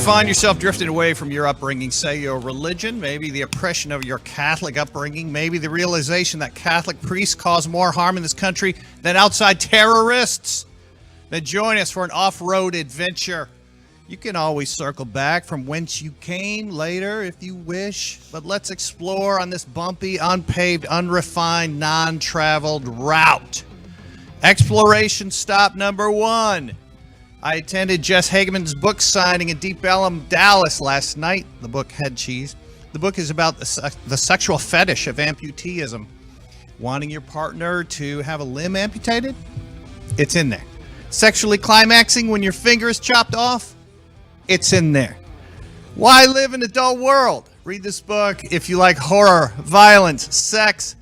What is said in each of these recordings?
Find yourself drifting away from your upbringing, say your religion, maybe the oppression of your Catholic upbringing, maybe the realization that Catholic priests cause more harm in this country than outside terrorists. Then join us for an off-road adventure. You can always circle back from whence you came later if you wish, but let's explore on this bumpy, unpaved, unrefined, non-traveled route. Exploration stop number 1. I attended Jess Hageman's book signing in Deep Ellum, Dallas last night. The book Head Cheese. The book is about the sexual fetish of amputeeism. Wanting your partner to have a limb amputated? It's in there. Sexually climaxing when your finger is chopped off? It's in there. Why live in an adult world? Read this book if you like horror, violence, sex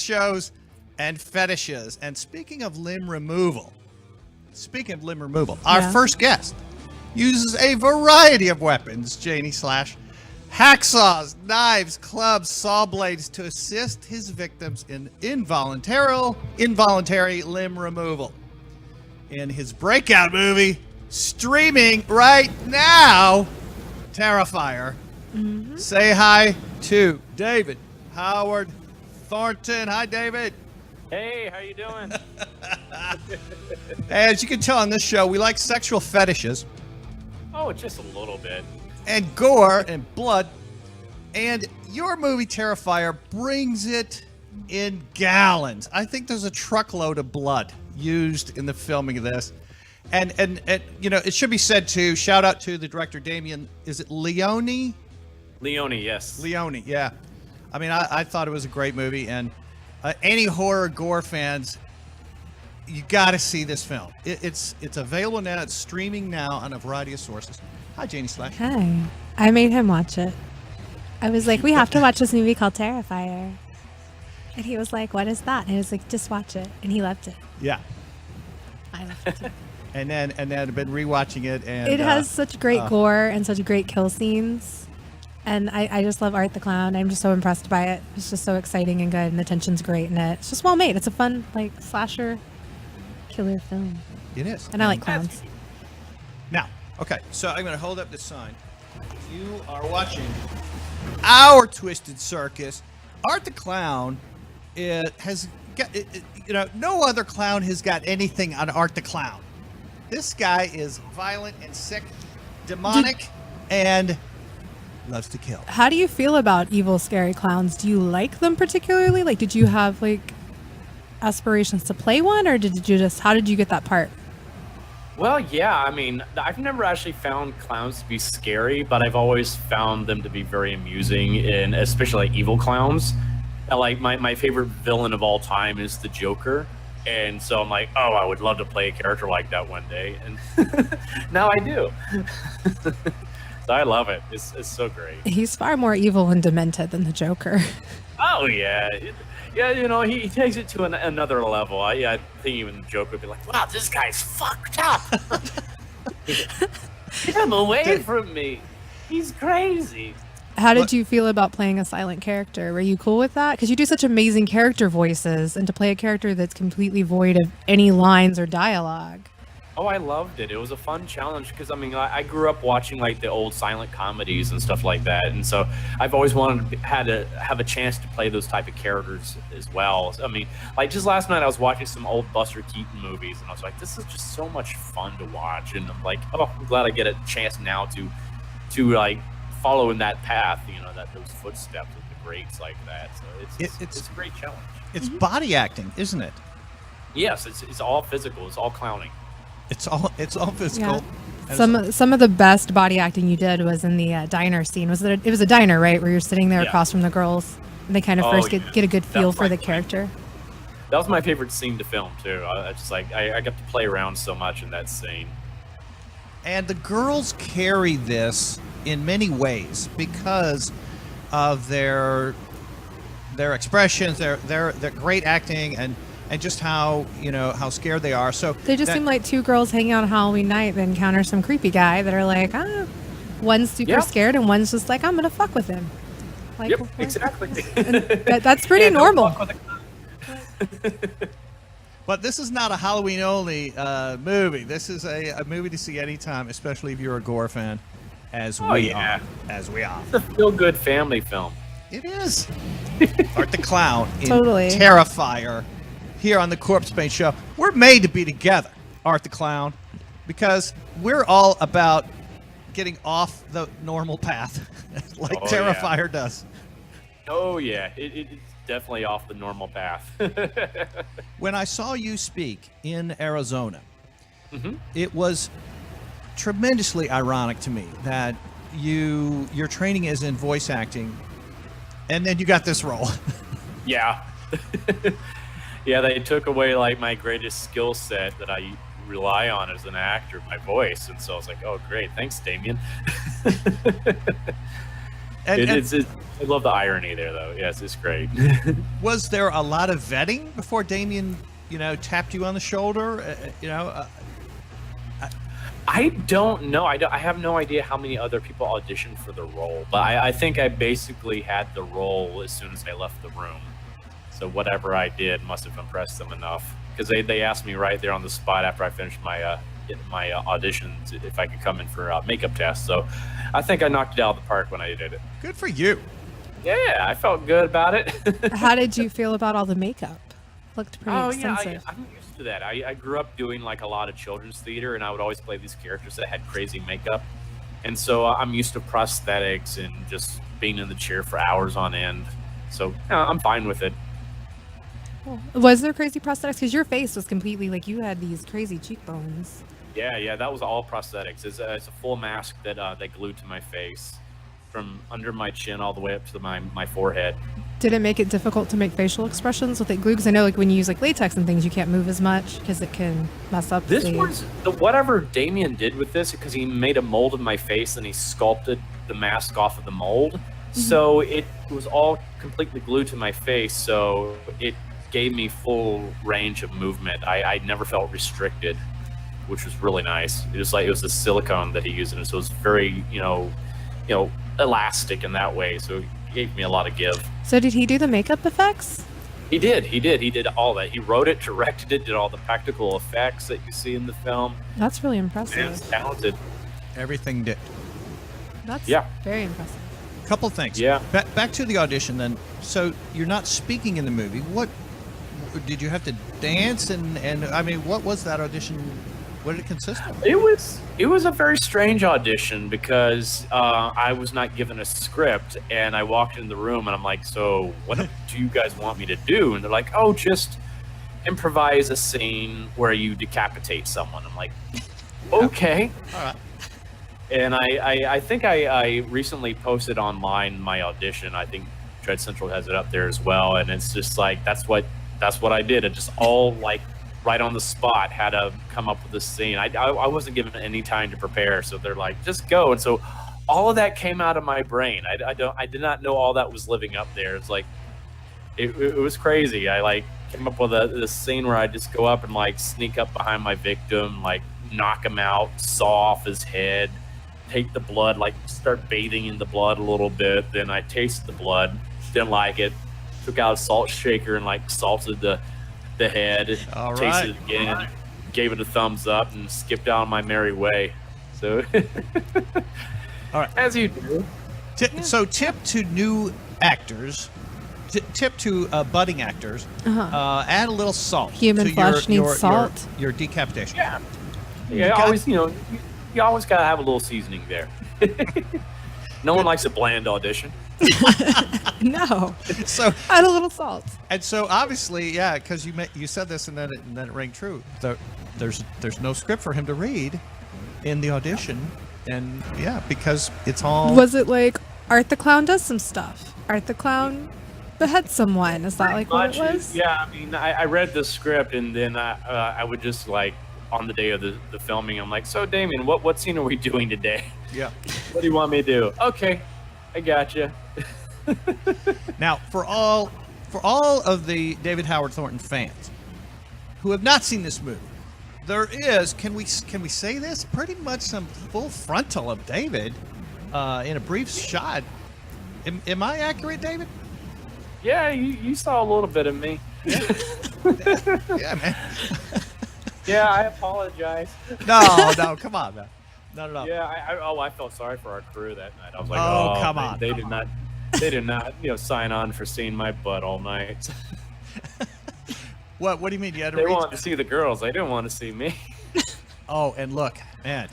shows, and fetishes. And speaking of limb removal, our first guest uses a variety of weapons, Janie Slash, hacksaws, knives, clubs, saw blades to assist his victims in involuntary limb removal. In his breakout movie, streaming right now, Terrifier. Mm-hmm. Say hi to David Howard Thornton. Hi, David. Hey, how you doing? As you can tell on this show, we like sexual fetishes. Oh, just a little bit. And gore and blood. And your movie, Terrifier, brings it in gallons. I think there's a truckload of blood used in the filming of this. And you know, it should be said too, shout out to the director, Damien, is it Leone? Leone, yes. Leone, yeah. I mean, I thought it was a great movie, and any horror gore fans, you got to see this film. It's available now. It's streaming now on a variety of sources. Hi, Janie Slash. Hi. I made him watch it. I was like, we have to watch this movie called Terrifier. And he was like, what is that? And I was like, just watch it. And he loved it. Yeah. I loved it too. and then I've been rewatching it, and it has such great gore and such great kill scenes. And I just love Art the Clown. I'm just so impressed by it. It's just so exciting and good, and the tension's great in it. It's just well made. It's a fun, like, slasher killer film. It is. And I like clowns. Now, okay, so I'm going to hold up this sign. You are watching our Twisted Circus. Art the Clown has got, no other clown has got anything on Art the Clown. This guy is violent and sick, demonic, and loves to kill. How do you feel about evil, scary clowns? Do you like them particularly? Like, did you have, like, aspirations to play one, or how did you get that part? Well, yeah, I mean, I've never actually found clowns to be scary, but I've always found them to be very amusing, and especially like evil clowns. Like, my favorite villain of all time is the Joker. And so I'm like, oh, I would love to play a character like that one day. And now I do. So I love it. It's so great. He's far more evil and demented than the Joker. Oh, yeah. Yeah, you know, he takes it to another level. I think even the Joker would be like, wow, this guy's fucked up. Get him away from me. He's crazy. How did you feel about playing a silent character? Were you cool with that? Because you do such amazing character voices, and to play a character that's completely void of any lines or dialogue. Oh, I loved it. It was a fun challenge because, I mean, I grew up watching, like, the old silent comedies and stuff like that. And so I've always wanted to have a chance to play those type of characters as well. I mean, like, just last night I was watching some old Buster Keaton movies, and I was like, this is just so much fun to watch. And I'm like, oh, I'm glad I get a chance now to like, follow in that path, you know, those footsteps of the greats like that. So it's a great challenge. It's body acting, isn't it? Yes, it's all physical. It's all clowning. It's all physical. Yeah. Some of the best body acting you did was in the diner scene. It was a diner, right, where you're sitting there across from the girls, and they kind of first get a good feel for the character. That was my favorite scene to film too. I just like I got to play around so much in that scene. And the girls carry this in many ways because of their expressions, their great acting, and just how scared they are. So they just seem like two girls hanging out on Halloween night that encounter some creepy guy that are like, one's super scared and one's just like, I'm gonna fuck with him. Like, yep, exactly. That's pretty normal. But this is not a Halloween-only movie. This is a movie to see anytime, especially if you're a gore fan, as we are. It's a feel-good family film. It is. Art the Clown in Totally. Terrifier here on the Corpsepaint Show. We're made to be together, Art the Clown, because we're all about getting off the normal path like Terrifier does. Oh, yeah. It's definitely off the normal path. When I saw you speak in Arizona, it was tremendously ironic to me that your training is in voice acting, and then you got this role. Yeah. Yeah, they took away like my greatest skill set that I rely on as an actor, my voice, and so I was like, oh, great. Thanks, Damien. I love the irony there, though. Yes, it's great. Was there a lot of vetting before Damien, tapped you on the shoulder? I don't know. I have no idea how many other people auditioned for the role, but I think I basically had the role as soon as I left the room. So whatever I did must have impressed them enough, because they asked me right there on the spot after I finished my auditions if I could come in for a makeup test. So I think I knocked it out of the park when I did it. Good for you. Yeah, I felt good about it. How did you feel about all the makeup? Looked pretty extensive. Yeah, I'm used to that. I grew up doing like a lot of children's theater, and I would always play these characters that had crazy makeup. And so I'm used to prosthetics and just being in the chair for hours on end. So I'm fine with it. Was there crazy prosthetics? Because your face was completely like you had these crazy cheekbones. Yeah, that was all prosthetics. It's a full mask that they glued to my face, from under my chin all the way up to my forehead. Did it make it difficult to make facial expressions with it glue? Because I know like when you use like latex and things, you can't move as much because it can mess up. This was whatever Damien did with this, because he made a mold of my face and he sculpted the mask off of the mold. So it was all completely glued to my face, so it gave me full range of movement. I never felt restricted, which was really nice. It was the silicone that he used, and so it was very elastic in that way. So it gave me a lot of give. So did he do the makeup effects? He did all that. He wrote it, directed it, did all the practical effects that you see in the film. That's really impressive. And he's talented. Everything did. That's very impressive. Couple things. Yeah. Back to the audition then. So you're not speaking in the movie. What did you have to dance and I mean, what was that audition? What did it consist of? It was a very strange audition because I was not given a script, and I walked in the room and I'm like, so what do you guys want me to do? And they're like, oh, just improvise a scene where you decapitate someone. I'm like, okay. All right. And I think I recently posted online my audition. I think Dread Central has it up there as well, and it's just like that's what I did. It just all like right on the spot had to come up with this scene. I wasn't given any time to prepare, so they're like, just go. And so all of that came out of my brain. I did not know all that was living up there. It's like it was crazy. I like came up with this scene where I just go up and like sneak up behind my victim, like knock him out, saw off his head, take the blood, like start bathing in the blood a little bit. Then I tasted the blood, didn't like it, took out a salt shaker and like salted the head, all tasted right. it again, gave it a thumbs up, and skipped on my merry way. So, all right, as you do. So, tip to new actors, tip to budding actors: add a little salt. Human to flesh needs salt. Your decapitation. Yeah. Always, you always gotta have a little seasoning there. No one likes a bland audition. No. So Add a little salt. and so obviously, yeah, because you said this and then it rang true. There's no script for him to read in the audition, and yeah, because it's all. Was it like Art the Clown does some stuff? Art the Clown beheads someone. Is that like what it was? Yeah, I mean, I read the script and then I would just like on the day of the filming, I'm like, so Damien, what scene are we doing today? Yeah. What do you want me to do? Okay, I got you. Now, for all of the David Howard Thornton fans who have not seen this movie, there is, can we say this? Pretty much some full frontal of David in a brief shot. Am I accurate, David? Yeah, you saw a little bit of me. Yeah, man. Yeah, I apologize. No, come on, man. No. Yeah, I felt sorry for our crew that night. I was like, Oh, oh, come on. They did not, sign on for seeing my butt all night. What do you mean? You had to They read? wanted to see the girls. They didn't want to see me. Oh, and look, man,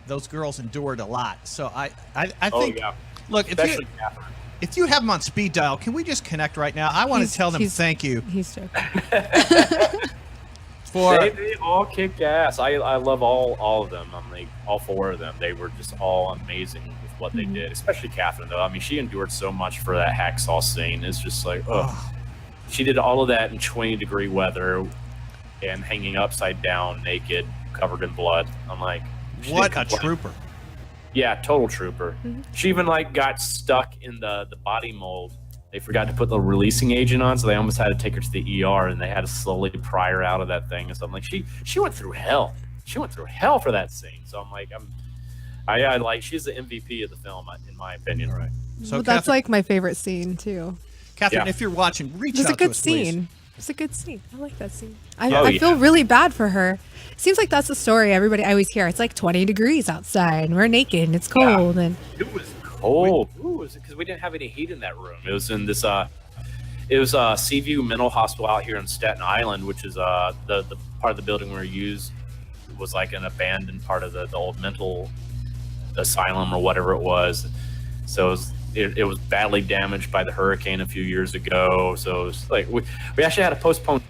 those girls endured a lot. So I Oh think. yeah. Look, Especially Catherine. if you have them on speed dial, can we just connect right now? I want to tell them thank you He's joking. for. They all kick ass. I love all of them. I'm like all four of them. They were just all amazing with what they did. Especially Catherine, though. I mean, she endured so much for that hacksaw scene. It's just like, oh, she did all of that in 20-degree weather and hanging upside down, naked, covered in blood. I'm like, she What didn't a complain. trooper! Yeah, total trooper. She even like got stuck in the body mold. They forgot to put the releasing agent on, so they almost had to take her to the ER, and they had to slowly pry her out of that thing and stuff. I'm like, she went through hell. She went through hell for that scene. So I'm like, I like she's the MVP of the film in my opinion. All right. So Well, that's Catherine, like my favorite scene too. Catherine, Yeah. if you're watching, reach It was out a good to us, please. scene. It was a good scene. I like that scene. Oh, I yeah. feel really bad for her. Seems like that's the story everybody I always hear. It's like 20 degrees outside and we're naked and it's cold and It was cold. Because we didn't have any heat in that room. It was in this Seaview Mental Hospital out here in Staten Island, which is the part of the building where used was like an abandoned part of the old mental asylum or whatever it was. So it was badly damaged by the hurricane a few years ago. So it was like we actually had to postpone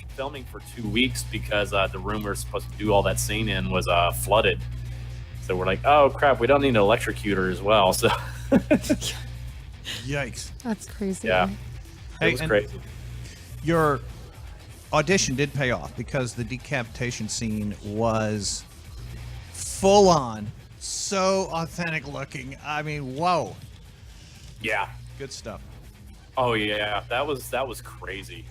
filming for 2 weeks because the room we were supposed to do all that scene in was flooded. So we're like, oh crap, we don't need an electrocutor as well. So Yikes! that's crazy. yeah, Hey, it was and- crazy. Your audition did pay off because the decapitation scene was full on, so authentic looking. I mean, whoa, Yeah. good stuff. Oh yeah, that was crazy.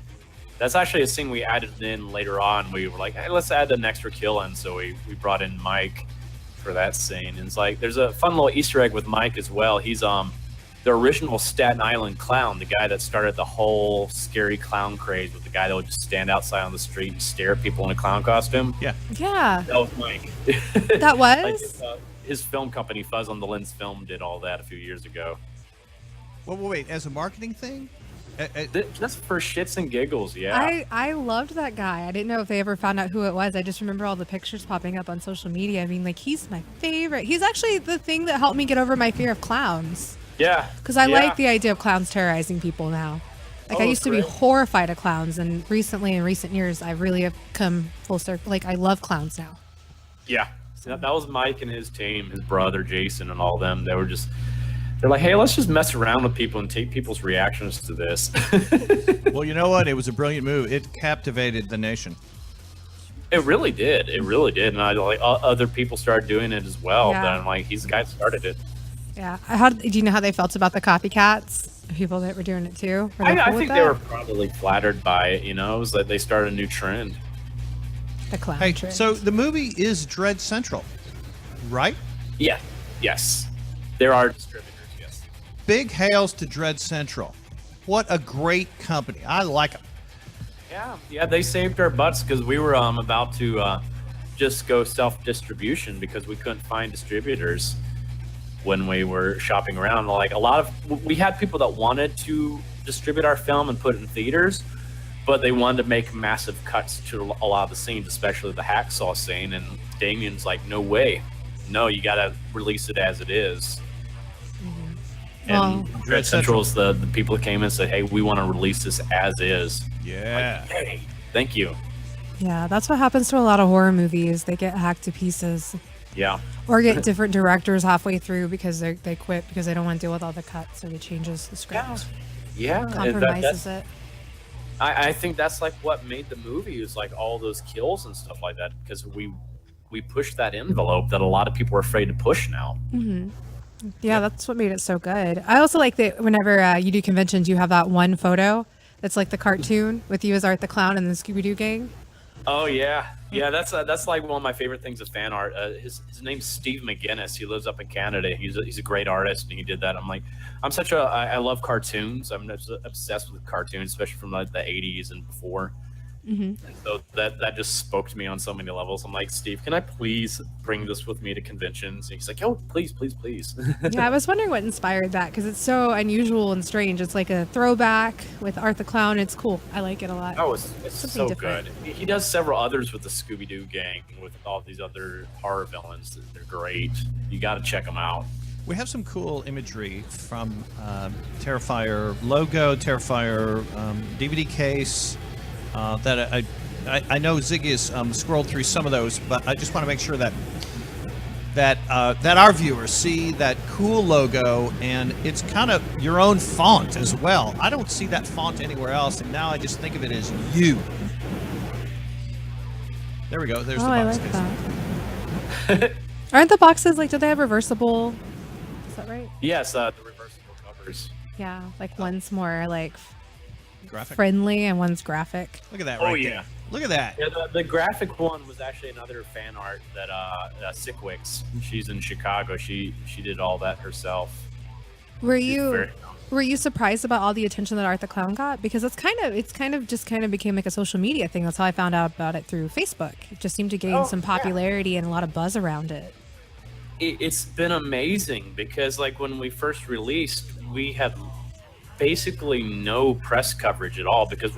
That's actually a scene we added in later on. We were like, hey, let's add an extra kill in. So we brought in Mike for that scene. And it's like there's a fun little Easter egg with Mike as well. He's the original Staten Island clown, the guy that started the whole scary clown craze with the guy that would just stand outside on the street and stare at people in a clown costume. Yeah. Yeah. That was Mike. That Like, was? his film company, Fuzz on the Lens Film, did all that a few years ago. Well, wait, as a marketing thing, Just for shits and giggles, yeah. I loved that guy. I didn't know if they ever found out who it was. I just remember all the pictures popping up on social media. I mean, like, he's my favorite. He's actually the thing that helped me get over my fear of clowns. Yeah. Because I yeah. like the idea of clowns terrorizing people now. Like, I Oh, used to be great. horrified of clowns, and recently, in recent years, I really have come full circle. Like, I love clowns now. Yeah, so that was Mike and his team, his brother Jason, and all them. They're like, hey, let's just mess around with people and take people's reactions to this. well, you know what? It was a brilliant move. It captivated the nation. It really did. It really did. And I like other people started doing it as well. Yeah. But I'm like, he's the guy that started it. Yeah. Do you know how they felt about the copycats? People that were doing it too? Were they I cool with think that? they were probably flattered by it. You know, it was like they started a new trend. The clown Hey, trend. so the movie is Dread Central, right? Yeah. Yes. There are distributors. Yes. Big hails to Dread Central. What a great company. I like them. Yeah. They saved our butts because we were about to just go self-distribution because we couldn't find distributors when we were shopping around. Like we had people that wanted to distribute our film and put it in theaters, but they wanted to make massive cuts to a lot of the scenes, especially the hacksaw scene. And Damien's like, no way. No, you got to release it as it is. And Wow. Dread Central's the people that came in and said, hey, we want to release this as is. Yeah. Like, hey, thank you. Yeah, that's what happens to a lot of horror movies. They get hacked to pieces. Yeah. Or get different directors halfway through because they quit because they don't want to deal with all the cuts, so they changes the script. Yeah. And Compromises it. I think that's like what made the movie is like all those kills and stuff like that, because we pushed that envelope that a lot of people are afraid to push now. Yeah, that's what made it so good. I also like that whenever you do conventions, you have that one photo that's like the cartoon with you as Art the Clown and the Scooby-Doo gang. Oh yeah, yeah. That's like one of my favorite things of fan art. His name's Steve McGinnis. He lives up in Canada. He's a great artist, and he did that. I love cartoons. I'm obsessed with cartoons, especially from like the '80s and before. And so that just spoke to me on so many levels. I'm like, Steve, can I please bring this with me to conventions? And he's like, oh, please. Yeah, I was wondering what inspired that because it's so unusual and strange. It's like a throwback with Art the Clown. It's cool. I like it a lot. Oh, it's Something so different. good. He does several others with the Scooby-Doo gang, with all these other horror villains. They're great. You got to check them out. We have some cool imagery from Terrifier logo, Terrifier DVD case. That I know Ziggy has scrolled through some of those, but I just want to make sure that our viewers see that cool logo, and it's kind of your own font as well. I don't see that font anywhere else, and now I just think of it as you. There we go. There's the I box like case. that. Aren't the boxes like? Do they have reversible? Is that right? Yes, the reversible covers. Yeah, like one's more like Graphic. friendly and one's graphic. Look at that Oh, right yeah. there. Look at that. Yeah, the graphic one was actually another fan art that Sickwicks. She's in Chicago. She did all that herself. Were She's you very- were you surprised about all the attention that Art the Clown got? Because it's kind of became like a social media thing. That's how I found out about it through Facebook. It just seemed to gain some popularity and a lot of buzz around it. It's been amazing because like when we first released, we had basically no press coverage at all because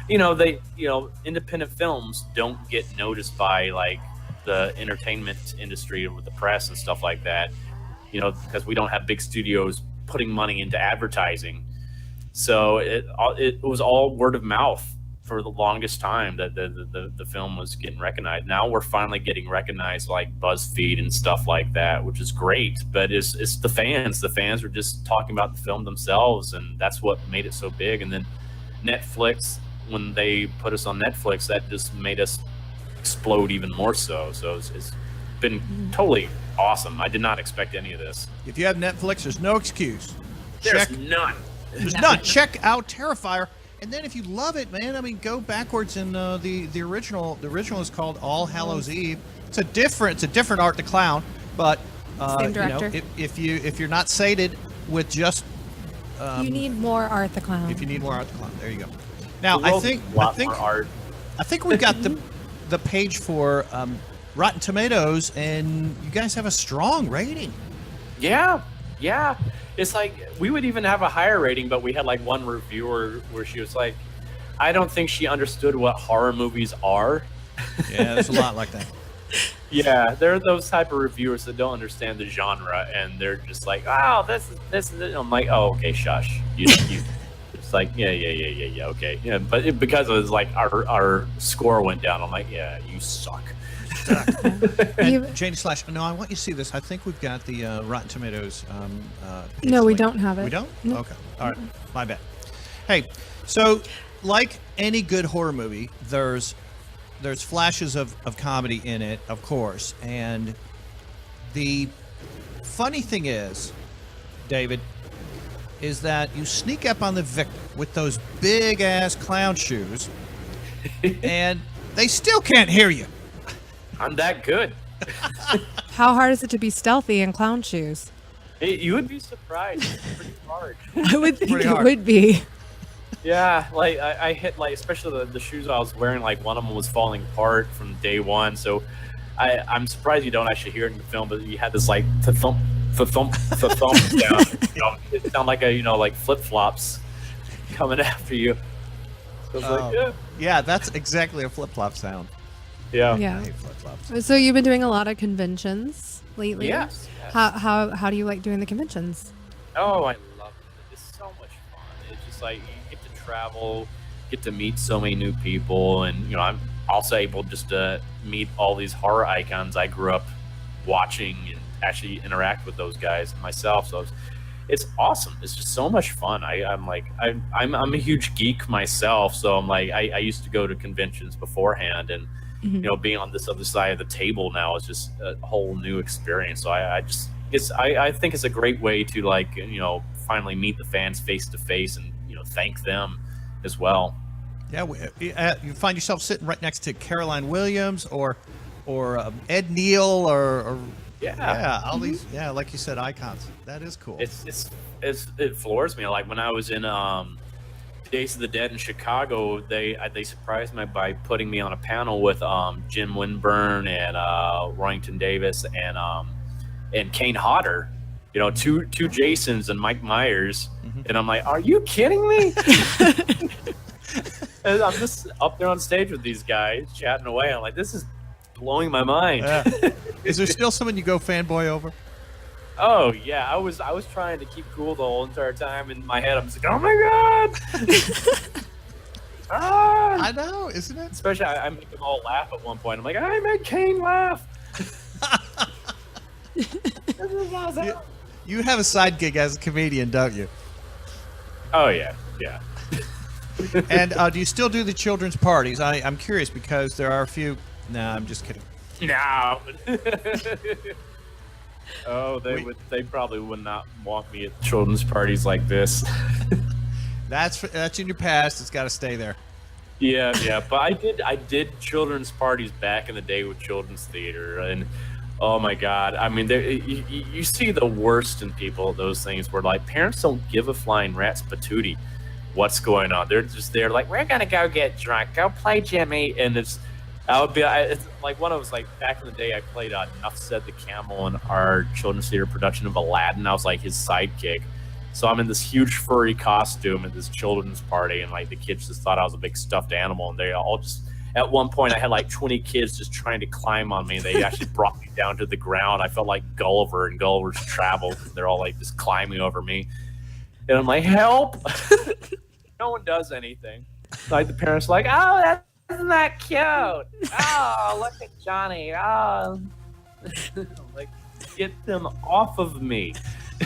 independent films don't get noticed by like the entertainment industry with the press and stuff like that, because we don't have big studios putting money into advertising. So it was all word of mouth for the longest time that the film was getting recognized. Now we're finally getting recognized like BuzzFeed and stuff like that, which is great. But it's the fans. The fans were just talking about the film themselves, and that's what made it so big. And then Netflix, when they put us on Netflix, that just made us explode even more so. So it's been totally awesome. I did not expect any of this. If you have Netflix, there's no excuse. There's none. There's none. Check out Terrifier. And then if you love it, man, I mean, go backwards. And the original is called All Hallows Eve. It's a different Art the Clown, but Same director. if you're not sated with just You need more Art the Clown. if you need more Art the Clown, there you go. Now The world's a lot more art. I think we've got the page for Rotten Tomatoes, and you guys have a strong rating. Yeah. It's like we would even have a higher rating, but we had like one reviewer where she was like, I don't think she understood what horror movies are. Yeah, there's a lot like that. Yeah, there are those type of reviewers that don't understand the genre, and they're just like, oh, this is it. I'm like, oh, okay, shush. You it's like, yeah, okay. Yeah, but because it was like our score went down, I'm like, yeah, you suck. And Janie Slash, no, I want you to see this. I think we've got the Rotten Tomatoes. Page No, we link. don't have it. We don't? No. Okay. All right. My bad. Hey, so like any good horror movie, there's flashes of comedy in it, of course. And the funny thing is, David, is that you sneak up on the victim with those big ass clown shoes, and they still can't hear you. I'm that good. How hard is it to be stealthy in clown shoes? You would be surprised. It's pretty hard. I would think Pretty it hard. would be. Yeah, like I hit like especially the shoes I was wearing, like one of them was falling apart from day one. So I'm surprised you don't actually hear it in the film, but you had this like thump sound. It sounded like like flip flops coming after you. So it's like, yeah. Yeah, that's exactly a flip flop sound. Yeah. I Yeah. hate flip flops. So you've been doing a lot of conventions lately. Yes. How do you like doing the conventions? Oh, I love it. It's so much fun. It's just like you get to travel, get to meet so many new people, and I'm also able just to meet all these horror icons I grew up watching and actually interact with those guys myself. So it's awesome. It's just so much fun. I'm a huge geek myself, so I'm like I used to go to conventions beforehand, and being on this other side of the table now is just a whole new experience. So I think it's a great way to finally meet the fans face to face and thank them as well. Yeah, you find yourself sitting right next to Caroline Williams or Ed Neal or all these like you said, icons. That is cool. It floors me. Like when I was in Days of the Dead in Chicago, they surprised me by putting me on a panel with Jim Winburn and Royington Davis and Kane Hodder. Two Jasons and Mike Myers, and I'm like, are you kidding me? And I'm just up there on stage with these guys chatting away. I'm like, this is blowing my mind. Yeah. Is there still someone you go fanboy over? Oh yeah, I was trying to keep cool the whole entire time. In my head, I'm just like, oh my god! I know, isn't it? Especially, I make them all laugh at one point. I'm like, I made Kane laugh. You have a side gig as a comedian, don't you? Oh yeah. And do you still do the children's parties? I'm curious because there are a few. No, I'm just kidding. No. Oh, they probably would not want me at children's parties like this. That's in your past. It's got to stay there. Yeah. But I did children's parties back in the day with children's theater, and oh my god, I mean, you see the worst in people at those things where like parents don't give a flying rat's patootie what's going on. They're just there like, we're gonna go get drunk, go play Jimmy, and it's like one of us, like back in the day I played Nuff Said the Camel in our children's theater production of Aladdin. I was like his sidekick, so I'm in this huge furry costume at this children's party, and like the kids just thought I was a big stuffed animal, and they all just, at one point I had like 20 kids just trying to climb on me, and they actually brought me down to the ground. I felt like Gulliver and Gulliver's Travels. They're all like just climbing over me, and I'm like, help. No one does anything. Like the parents are like, oh, isn't that cute? Oh, look at Johnny. Oh, like, get them off of me.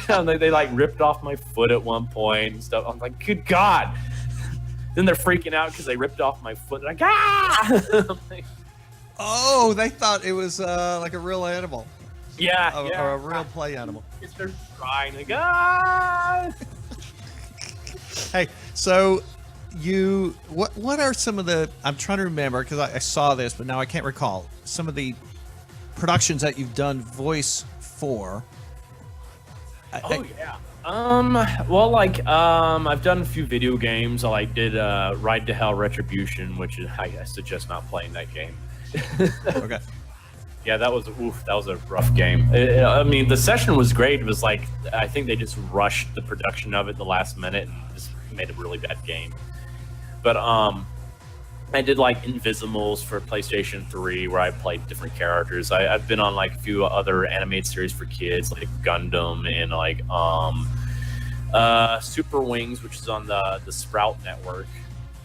And they like ripped off my foot at one point and stuff. I'm like, good God. Then they're freaking out because they ripped off my foot. They're like, ah! Like, oh, they thought it was like a real animal. Yeah, or a real play animal. They're crying. Like, ah! Hey, so what are some of the, I'm trying to remember because I saw this, but now I can't recall some of the productions that you've done voice for. Well, like, I've done a few video games. I did Ride to Hell Retribution, which is, I suggest not playing that game. Okay. Yeah, that was a rough game. I mean, the session was great. It was like, I think they just rushed the production of it the last minute and just made a really bad game. But I did like Invisimals for PlayStation 3, where I played different characters. I've been on like a few other animated series for kids, like Gundam and like Super Wings, which is on the Sprout Network.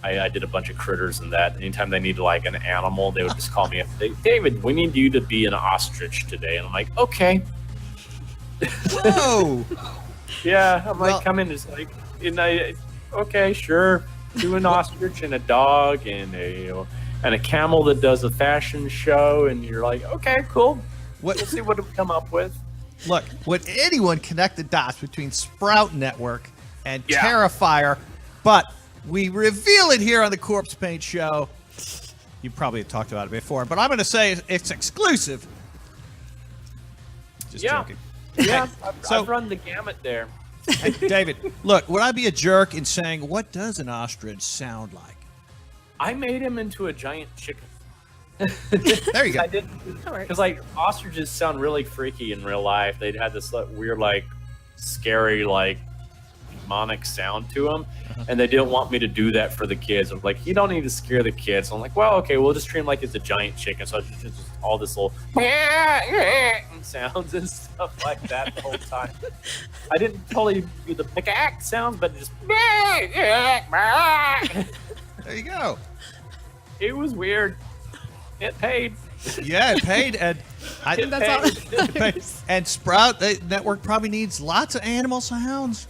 I did a bunch of critters in that. Anytime they needed like an animal, they would just call me up. David, we need you to be an ostrich today. And I'm like, okay. Whoa. Yeah, I'm like, come in. It's like, okay, sure. Do an ostrich and a dog and a camel that does a fashion show, and you're like, okay, cool. We'll see what we come up with. Look, would anyone connect the dots between Sprout Network and Terrifier? But we reveal it here on the Corpsepaint show. You probably have talked about it before, but I'm going to say it's exclusive. Just joking. Yeah, I've run the gamut there. Hey, David, look, would I be a jerk in saying, what does an ostrich sound like? I made him into a giant chicken. There you go. I did, because like ostriches sound really freaky in real life. They'd had this weird, like, scary, like, demonic sound to them, and they didn't want me to do that for the kids. I'm like, you don't need to scare the kids. I'm like, well, okay, we'll just treat him like it's a giant chicken. So it's just all this little sounds and stuff like that the whole time. I didn't totally do the act sounds, but just There you go. it was weird. It paid. Yeah, it paid, and That's all that it paid. matters. And Sprout Network probably needs lots of animal sounds.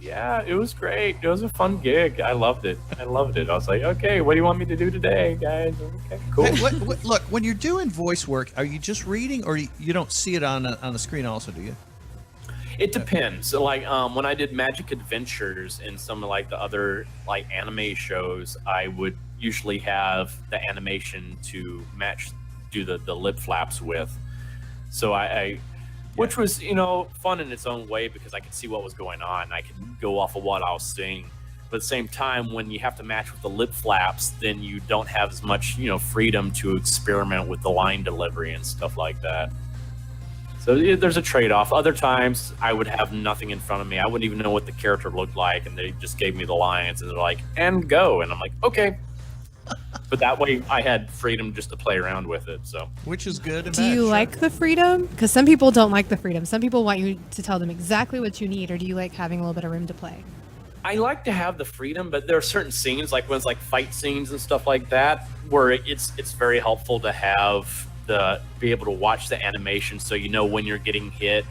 Yeah, it was great. It was a fun gig. I loved it. I was like, okay, what do you want me to do today, guys? Okay, cool. Hey, look, when you're doing voice work, are you just reading, or you don't see it on the screen also, do you? It depends. So, like, when I did Magic Adventures and some of like the other like anime shows, I would usually have the animation to match, do the lip flaps with. So which was, fun in its own way because I could see what was going on. I could go off of what I was seeing. But at the same time, when you have to match with the lip flaps, then you don't have as much, freedom to experiment with the line delivery and stuff like that. So there's a trade-off. Other times, I would have nothing in front of me. I wouldn't even know what the character looked like, and they just gave me the lines, and they're like, and go. And I'm like, okay. But that way, I had freedom just to play around with it. So, Which is good. And Do you like the freedom? Because some people don't like the freedom. Some people want you to tell them exactly what you need, or do you like having a little bit of room to play? I like to have the freedom, but there are certain scenes, like when it's like fight scenes and stuff like that, where it's very helpful to have be able to watch the animation so you know when you're getting hit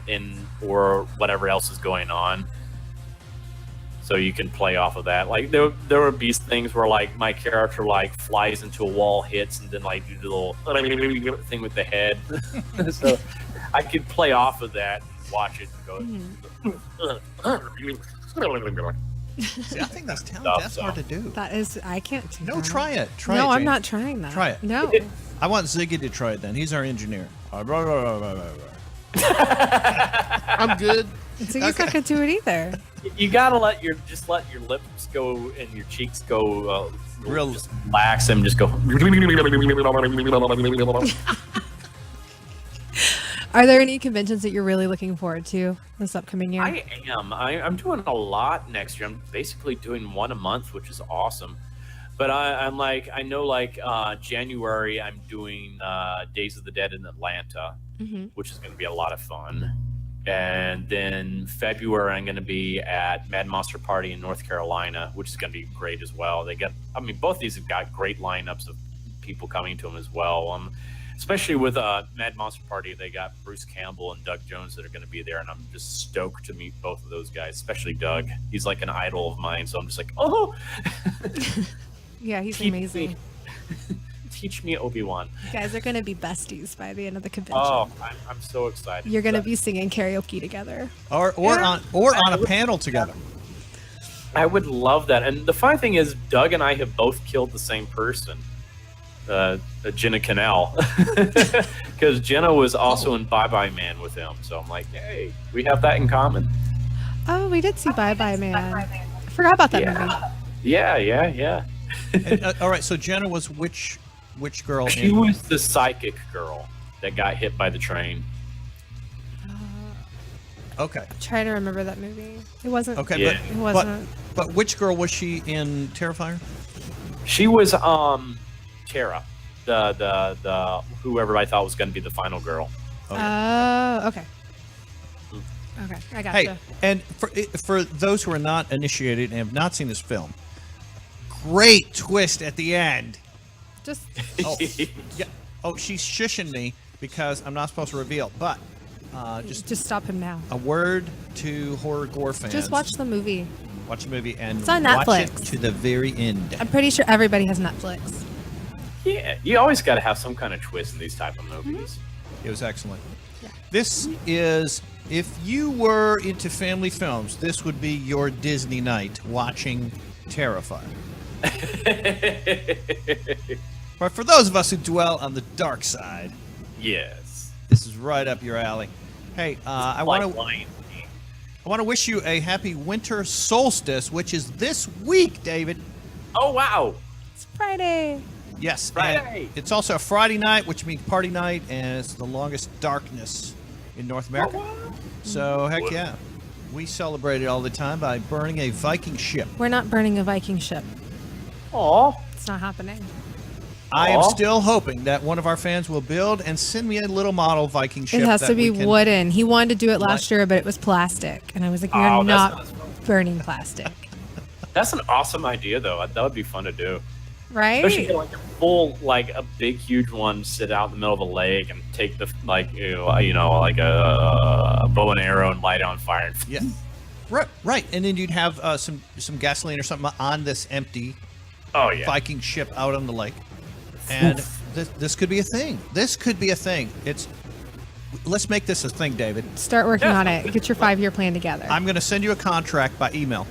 or whatever else is going on. So you can play off of that. Like there would be things where like my character like flies into a wall, hits, and then like do the little thing with the head. So I could play off of that and watch it and go. See, I think that's hard to do. That is, I can't do No, that. try it. Try No, it, I'm Jane. not trying that. Try it. No. I want Ziggy to try it then. He's our engineer. I'm good. So you're not gonna do it either. You gotta let your lips go and your cheeks go Real just relax and just go. Are there any conventions that you're really looking forward to this upcoming year? I am. I'm doing a lot next year. I'm basically doing one a month, which is awesome. But I'm like, I know like January I'm doing Days of the Dead in Atlanta, which is going to be a lot of fun. And then February I'm going to be at Mad Monster Party in North Carolina, which is going to be great as well. Both these have got great lineups of people coming to them as well. Especially with Mad Monster Party, they got Bruce Campbell and Doug Jones that are going to be there, and I'm just stoked to meet both of those guys, especially Doug. He's like an idol of mine, so I'm just like, oh! Yeah, he's amazing. Teach me Obi-Wan. You guys are going to be besties by the end of the convention. Oh, I'm so excited. You're going to be singing karaoke together. Or on a panel together. I would love that. And the funny thing is, Doug and I have both killed the same person. Jenna Canal, because Jenna was also in Bye Bye Man with him, so I'm like, hey, we have that in common. Oh, we did see Bye Bye Man. I forgot about that movie. Yeah. And, all right, so Jenna was which girl? She was the psychic girl that got hit by the train. Okay. I'm trying to remember that movie. It wasn't. Okay, Yeah. It wasn't. But which girl was she in Terrifier? She was Tara, the whoever I thought was going to be the final girl. Okay. Okay, I gotcha. Hey, and for those who are not initiated and have not seen this film, great twist at the end. Just Oh, yeah. Oh, she's shushing me because I'm not supposed to reveal. But just stop him now. a word to horror gore fans. Just watch the movie. Watch the movie and It's on watch Netflix. it to the very end. I'm pretty sure everybody has Netflix. Yeah, you always got to have some kind of twist in these type of movies. It was excellent. Yeah. This is, if you were into family films, this would be your Disney night watching Terrifier. But for those of us who dwell on the dark side, Yes. this is right up your alley. Hey, I want to wish you a happy winter solstice, which is this week, David. Oh wow! It's Friday. Yes, Friday. and it's also a Friday night, which means party night, and it's the longest darkness in North America. So, heck yeah. We celebrate it all the time by burning a Viking ship. We're not burning a Viking ship. Aw. It's not happening. I am Aw. still hoping that one of our fans will build and send me a little model Viking ship. It has that to be we can- wooden. He wanted to do it last year, but it was plastic, and I was like, "You're Oh, that not sounds fun. burning plastic, That's an awesome idea, though. That would be fun to do. right?" Especially get like a full, like a big, huge one, sit out in the middle of a lake and take the like like a bow and arrow and light it on fire. And Yeah. Right. And then you'd have some gasoline or something on this empty oh yeah, Viking ship out on the lake. And this could be a thing. This could be a thing. Let's make this a thing, David. Start working Yeah. on it. Get your 5-year plan together. I'm going to send you a contract by email.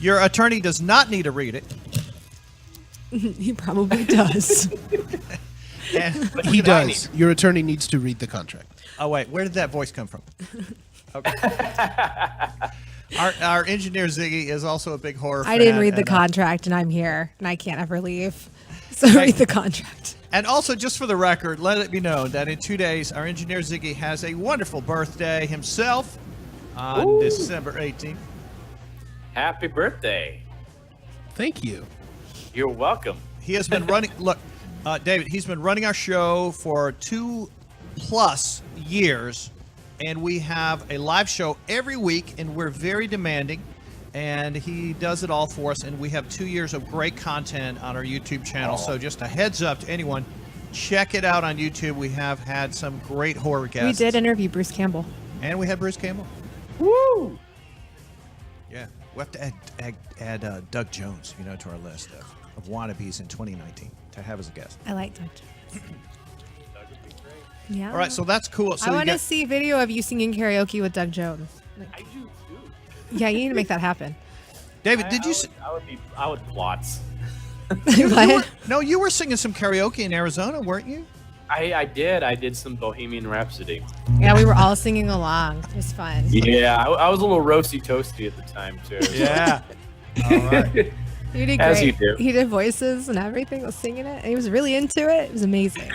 Your attorney does not need to read it. He probably does. And He does. Your attorney needs to read the contract. oh wait, where did that voice come from? Okay. Our engineer Ziggy is also a big horror fan. I didn't read the and, contract, and I'm here, and I can't ever leave. So Hey. read the contract. And also, just for the record, let it be known that in 2 days, our engineer Ziggy has a wonderful birthday himself on Ooh. December 18th. happy birthday! Thank you. You're welcome. He has been running. Look, David, he's been running our show for 2+ years, and we have a live show every week, and we're very demanding. And he does it all for us, and we have 2 years of great content on our YouTube channel. So just a heads up to anyone, check it out on YouTube. We have had some great horror guests. We did interview Bruce Campbell. And we had Bruce Campbell. Woo! Yeah, we have to add Doug Jones, to our list of wannabes in 2019 to have as a guest. I like Doug Jones. Yeah. All right, so that's cool. So I you want to get- see video of you singing karaoke with Doug Jones. I do too. Yeah, you need to make that happen. David, did you? I would plots. What? No, you were singing some karaoke in Arizona, weren't you? I did some Bohemian Rhapsody. Yeah, we were all singing along. It was fun. Yeah, I was a little roasty toasty at the time too. Yeah. All right. You did great. As you do. He did voices and everything. Was singing it. And he was really into it. It was amazing.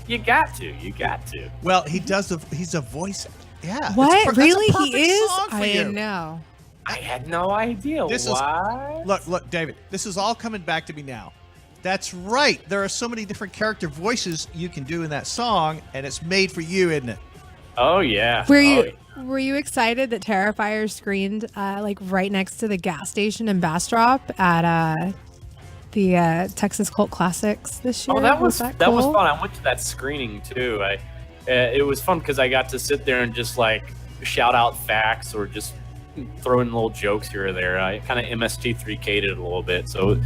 You got to. Well, he's a voice. Yeah. What? That's a Really? perfect He is? song for I you. didn't know. I had no idea. This is- Why? Look, David. This is all coming back to me now. That's right. There are so many different character voices you can do in that song, and it's made for you, isn't it? Oh yeah. Were Oh, you yeah. were you excited that Terrifier screened like right next to the gas station in Bastrop at the Texas Cult Classics this year? Oh, that was cool? fun. I went to that screening too. It was fun because I got to sit there and just like shout out facts or just throw in little jokes here or there. I kind of MST3K'd it a little bit, so it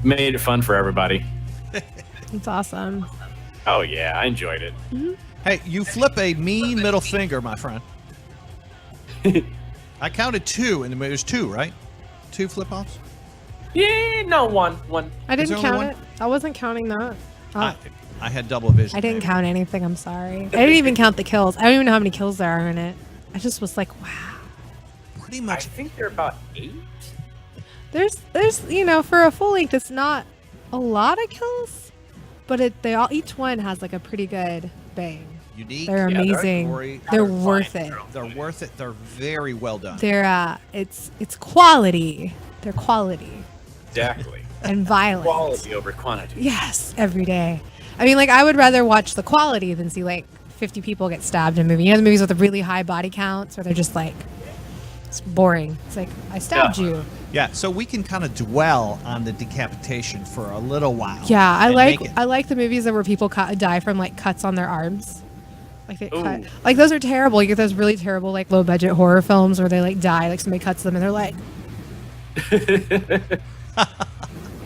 made it fun for everybody. It's awesome. Oh yeah, I enjoyed it. Hey, you flip a mean middle finger, my friend. I counted 2, and there's 2, right? 2 flip-offs? Yeah, no, one. I there didn't only count one? it. I wasn't counting that. I had double vision. I didn't maybe. count anything. I'm sorry. I didn't even count the kills. I don't even know how many kills there are in it. I just was like, wow. Pretty I much. think they're about 8. There's for a full length, it's not a lot of kills, but each one has like a pretty good bang. Unique. They're Yeah, they're amazing. gory. They're They're worth fine. it. They're worth it. They're very well done. They're it's quality. They're quality Exactly. and violence. Quality over quantity. Yes, every day. I mean, like I would rather watch the quality than see like 50 people get stabbed in a movie. You know, the movies with the really high body counts, where they're just like, it's boring. It's like I stabbed Yeah. you. Yeah, so we can kind of dwell on the decapitation for a little while. Yeah, I and like make it- I like the movies that where people die from like cuts on their arms. Like they cut. Ooh. Like those are terrible. You get those really terrible like low budget horror films where they like die, like somebody cuts them and they're like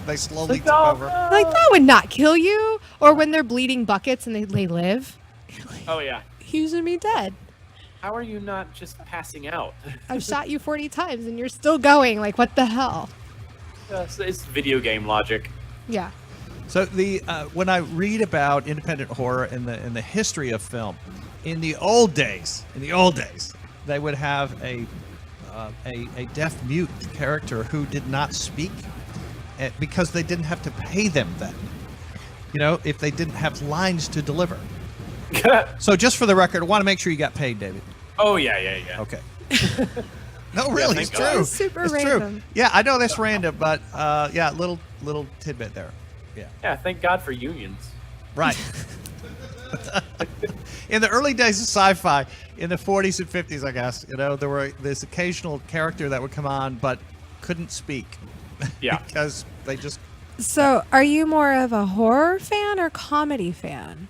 They slowly tip No, over. like that would not kill you. Or when they're bleeding buckets and they live. Oh yeah. You should be dead. How are you not just passing out? I've shot you 40 times and you're still going. Like what the hell? It's video game logic. Yeah. So the when I read about independent horror in the history of film, in the old days, they would have a deaf mute character who did not speak because they didn't have to pay them then. You know, if they didn't have lines to deliver. So just for the record, I want to make sure you got paid, David. Oh yeah. Okay. No, really, thank it's God. true. It's super It's random. true. Yeah, I know that's random, but yeah, little little tidbit there. Yeah. Yeah, thank God for unions. Right. In the early days of sci-fi, in the 40s and 50s, I guess, there were this occasional character that would come on but couldn't speak. Yeah. Because they just... So, are you more of a horror fan or comedy fan?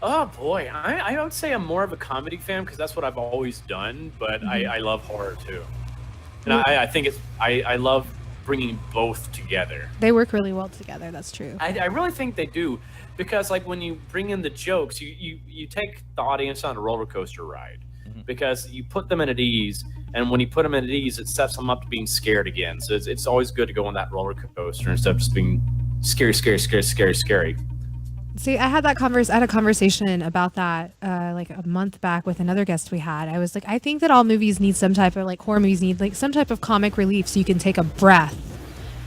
Oh boy, I would say I'm more of a comedy fan because that's what I've always done. But I love horror too, and I think I love bringing both together. They work really well together. That's true. I really think they do, because like when you bring in the jokes, you take the audience on a roller coaster ride, because you put them at ease, and when you put them at ease, it sets them up to being scared again. So it's always good to go on that roller coaster instead of just being scary. See, I had a conversation about that like a month back with another guest we had. I was like, I think that all movies need some type of, like, horror movies need like some type of comic relief so you can take a breath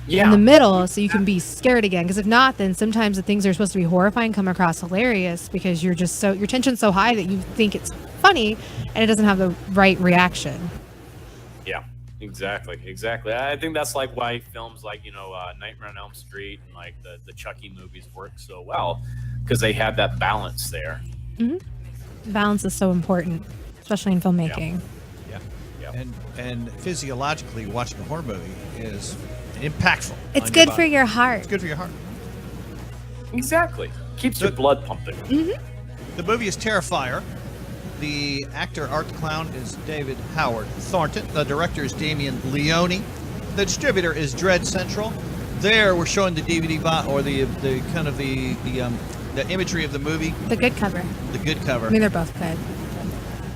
in the middle so you can be scared again. Because if not, then sometimes the things that are supposed to be horrifying come across hilarious because you're just your tension's so high that you think it's funny and it doesn't have the right reaction. Yeah, exactly. I think that's like why films like Nightmare on Elm Street and like the Chucky movies work so well, because they have that balance there. Balance is so important, especially in filmmaking. Yeah. And physiologically, watching a horror movie is impactful. It's good for your heart. It's good for your heart. Exactly. Keeps your blood pumping. The movie is Terrifier. The actor Art the Clown is David Howard Thornton. The director is Damien Leone. The distributor is Dread Central. There, we're showing the DVD or the kind of the imagery of the movie. The good cover. The good cover. I mean, they're both good.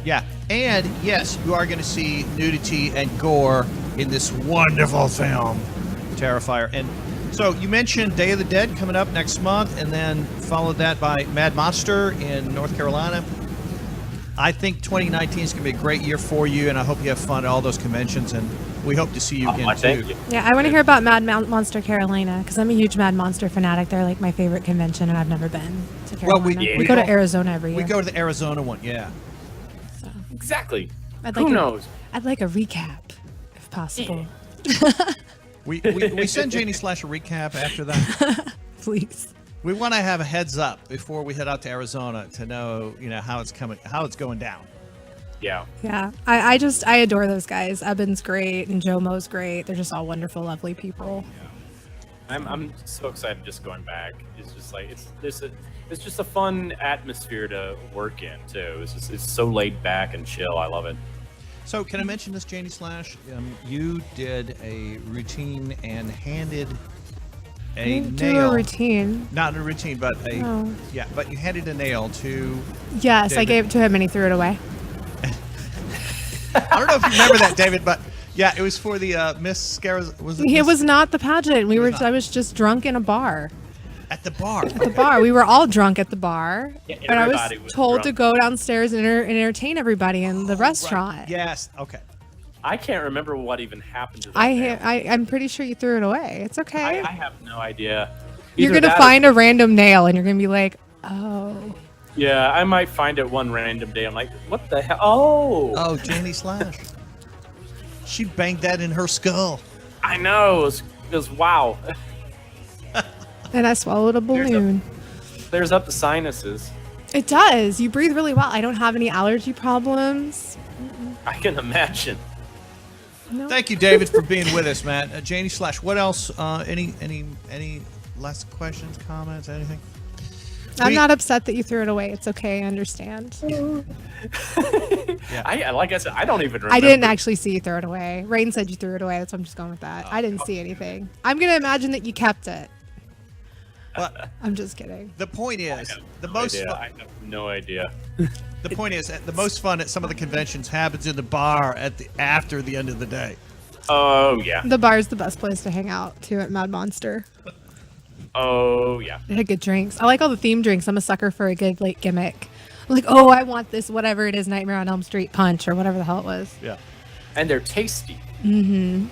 Yeah, and yes, you are going to see nudity and gore in this wonderful film, Terrifier. And so you mentioned Day of the Dead coming up next month, and then followed that by Mad Monster in North Carolina. I think 2019 is going to be a great year for you, and I hope you have fun at all those conventions, and we hope to see you again, too. Thank you. Yeah, I want to hear about Mad Monster Carolina, because I'm a huge Mad Monster fanatic. They're like my favorite convention, and I've never been to Carolina. Well, we go to Arizona every year. We go to the Arizona one, yeah. So, Exactly. Who knows? I'd like a recap, if possible. We send Janie Slash a recap after that. Please. We want to have a heads up before we head out to Arizona to know, how it's going down. Yeah. Yeah, I adore those guys. Eben's great and Jomo's great. They're just all wonderful, lovely people. I'm so excited just going back. It's just like it's just a fun atmosphere to work in too. It's so laid back and chill. I love it. So can I mention this, Janie Slash? You did a routine and handed a nail. Do a routine. Not a routine, but but you handed a nail to. Yes, David. I gave it to him and he threw it away. I don't know if you remember that, David, but yeah, it was for the Miss Scaras. It was not the pageant. I was just drunk in a bar. At the bar. At the bar. We were all drunk at the bar. Yeah, and I was told drunk. to go downstairs and entertain everybody in the restaurant. Right. Yes. Okay. I can't remember what even happened to that nail. I'm pretty sure you threw it away. It's okay. I have no idea. You're Either going to that find a random nail and you're going to be like, oh. Yeah, I might find it one random day. I'm like, what the hell? Oh, Janie Slash. She banged that in her skull. I know. It was wow. And I swallowed a balloon. Clears up the sinuses. It does. You breathe really well. I don't have any allergy problems. I can imagine. No. Thank you, David, for being with us, man. Janie Slash, what else? Any last questions, comments, anything? I'm not upset that you threw it away. It's okay. I understand. Yeah. Like I said, I don't even remember. I didn't actually see you throw it away. Rain said you threw it away. That's why I'm just going with that. I didn't see anything. I'm going to imagine that you kept it. But I'm just kidding. the point is, I have no idea. The point is, the most fun at some of the conventions happens in the bar after the end of the day. Oh, yeah. The bar's the best place to hang out, too, at Mad Monster. Oh, yeah. They had good drinks. I like all the theme drinks. I'm a sucker for a good, like, gimmick. Like, oh, I want this, whatever it is, Nightmare on Elm Street punch or whatever the hell it was. Yeah. And they're tasty. Mm-hmm.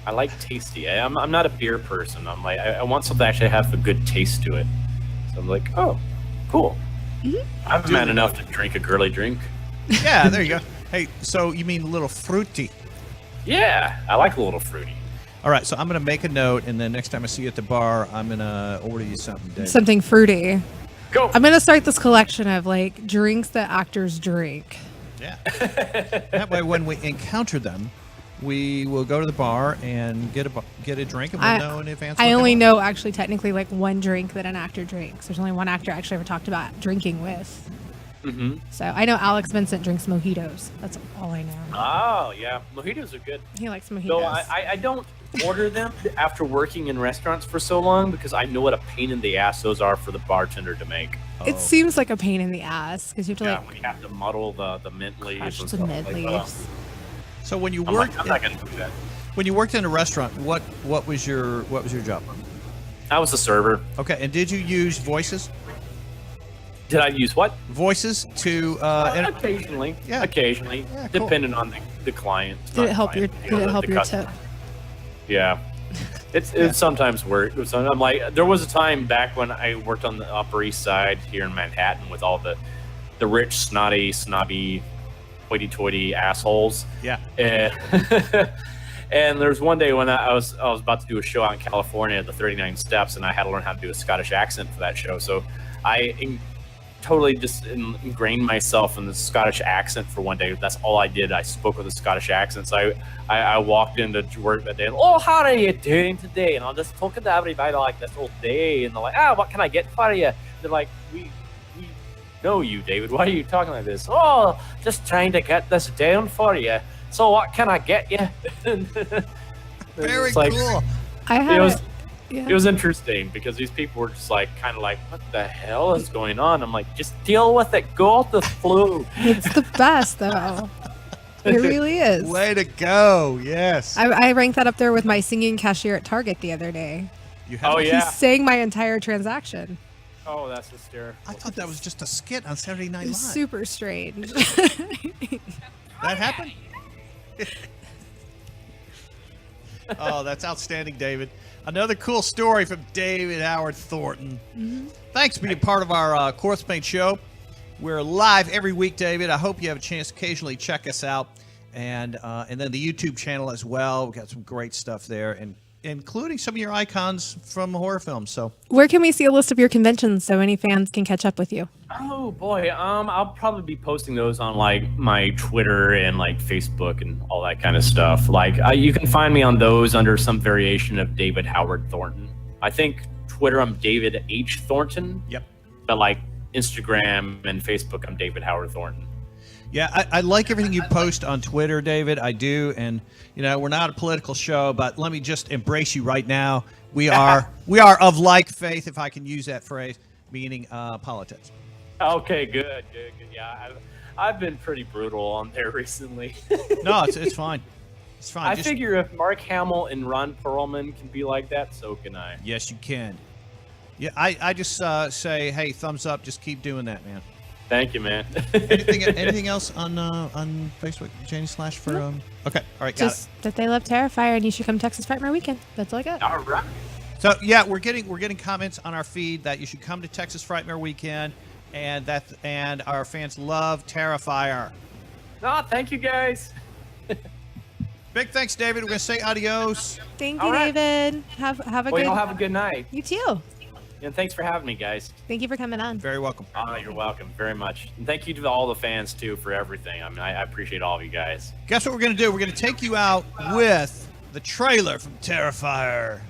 I like tasty. I'm not a beer person. I'm like, I want something that actually have a good taste to it. So I'm like, oh, cool. Mm-hmm. I'm man enough to drink a girly drink. Yeah, there you go. Hey, so you mean a little fruity? Yeah, I like a little fruity. All right, so I'm going to make a note, and then next time I see you at the bar, I'm going to order you something, Dave. Something fruity. Go. I'm gonna start this collection of like drinks that actors drink. Yeah. That way, when we encounter them, we will go to the bar and get a drink, and we'll know in advance. I only know actually technically like one drink that an actor drinks. There's only one actor I actually ever talked about drinking with. Mm-hmm. So I know Alex Vincent drinks mojitos. That's all I know. Oh, yeah. Mojitos are good. He likes mojitos. So I don't order them after working in restaurants for so long because I know what a pain in the ass those are for the bartender to make. It seems like a pain in the ass because you have to like when you have to muddle the mint leaves crush and the stuff mint like leaves. So when you I'm worked, not gonna do that. when you worked in a restaurant, what was your job? I was a server. Okay, and did you use voices? Did I use what? Voices to Occasionally. Yeah. Occasionally. Yeah, cool. Depending on the client. Did it help your customer. tip? Yeah. It sometimes worked. So I'm like, there was a time back when I worked on the Upper East Side here in Manhattan with all the rich, snobby, hoity-toity assholes. Yeah. And there was one day when I was about to do a show out in California at the 39 Steps, and I had to learn how to do a Scottish accent for that show. So I totally just ingrained myself in the Scottish accent for one day. That's all I did. I spoke with a Scottish accent. So I walked into work that day, and, oh, how are you doing today? And I'll just talking to everybody like this all day. And they're like, what can I get for you? They're like, we know you, David. Why are you talking like this? Oh, just trying to get this down for you. So what can I get you? Very like, cool. It was interesting because these people were just like, kind of like, what the hell is going on? I'm like, just deal with it. Go with the flow. It's the best though. It really is. Way to go! Yes. I ranked that up there with my singing cashier at Target the other day. You have Oh, to- yeah. He sang my entire transaction. Oh, that's hysterical. I thought that was just a skit on Saturday Night It Live. was super strange. That happened? Oh, that's outstanding, David. Another cool story from David Howard Thornton. Mm-hmm. Thanks for being part of our Corpsepaint show. We're live every week, David. I hope you have a chance to occasionally check us out. And then the YouTube channel as well. We've got some great stuff there, and including some of your icons from horror films. So Where can we see a list of your conventions so any fans can catch up with you? Oh boy, I'll probably be posting those on like my Twitter and like Facebook and all that kind of stuff. Like you can find me on those under some variation of David Howard Thornton. I think Twitter I'm David H Thornton. Yep. But like Instagram and Facebook I'm David Howard Thornton. yeah, I like everything you post on Twitter, David. I do, and we're not a political show, but let me just embrace you right now. We are of like faith, if I can use that phrase, meaning politics. Okay, good. Yeah, I've been pretty brutal on there recently. No, it's fine. It's fine. I figure if Mark Hamill and Ron Perlman can be like that, so can I. Yes, you can. Yeah, I just say, hey, thumbs up. Just keep doing that, man. Thank you, man. Anything else on Facebook, Janie Slash for Okay, all right, got Just that they love Terrifier and you should come Texas Frightmare Weekend. That's all I got. All right. it. So yeah, we're getting comments on our feed that you should come to Texas Frightmare Weekend, and our fans love Terrifier. No, thank you guys. Big thanks, David. We're gonna say adios. Thank All you, right. David. Have a Well, good. y'all have a good night. You too. And thanks for having me, guys. Thank you for coming on. Very welcome. You're welcome very much. And thank you to all the fans, too, for everything. I mean, I appreciate all of you guys. Guess what we're gonna do? We're gonna take you out with the trailer from Terrifier.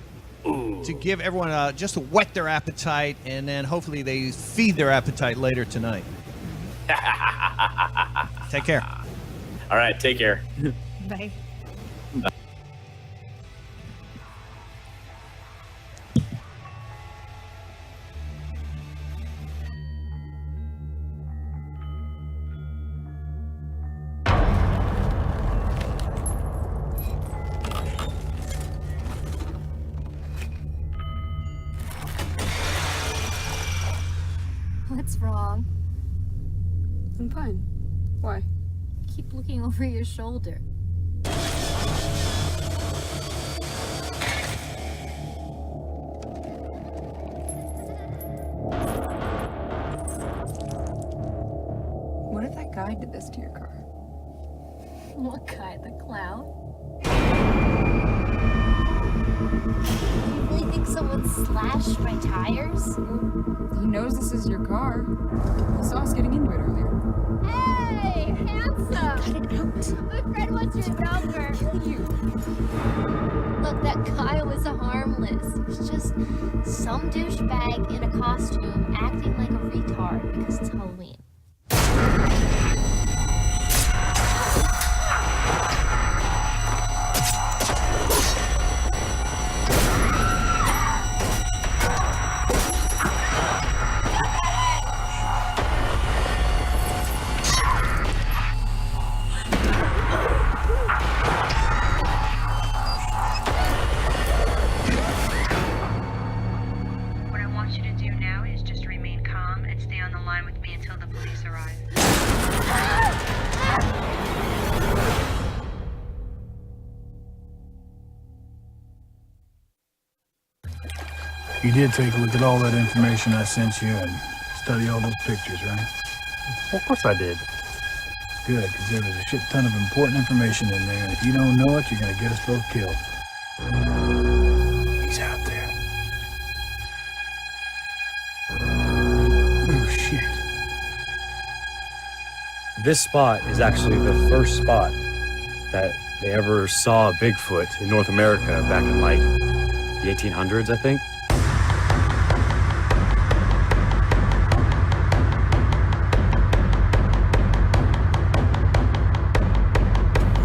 Ooh. To give everyone just to whet their appetite, and then hopefully they feed their appetite later tonight. Take care. All right, take care. Bye. What's wrong? I'm fine. Why? Keep looking over your shoulder. What if that guy did this to your car? What guy? The clown? You really think someone slashed my tires? He knows this is your car. He saw us getting into it earlier. Hey, handsome! Cut it out. My friend wants your number. You. Look, that guy was harmless. He was just some douchebag in a costume acting like a retard because it's Halloween. What I want you to do now is just remain calm and stay on the line with me until the police arrive. You did take a look at all that information I sent you and study all those pictures, right? Of course I did. Good, because there was a shit ton of important information in there, and if you don't know it, you're going to get us both killed. He's out there. Oh, shit. This spot is actually the first spot that they ever saw Bigfoot in North America back in like the 1800s, I think.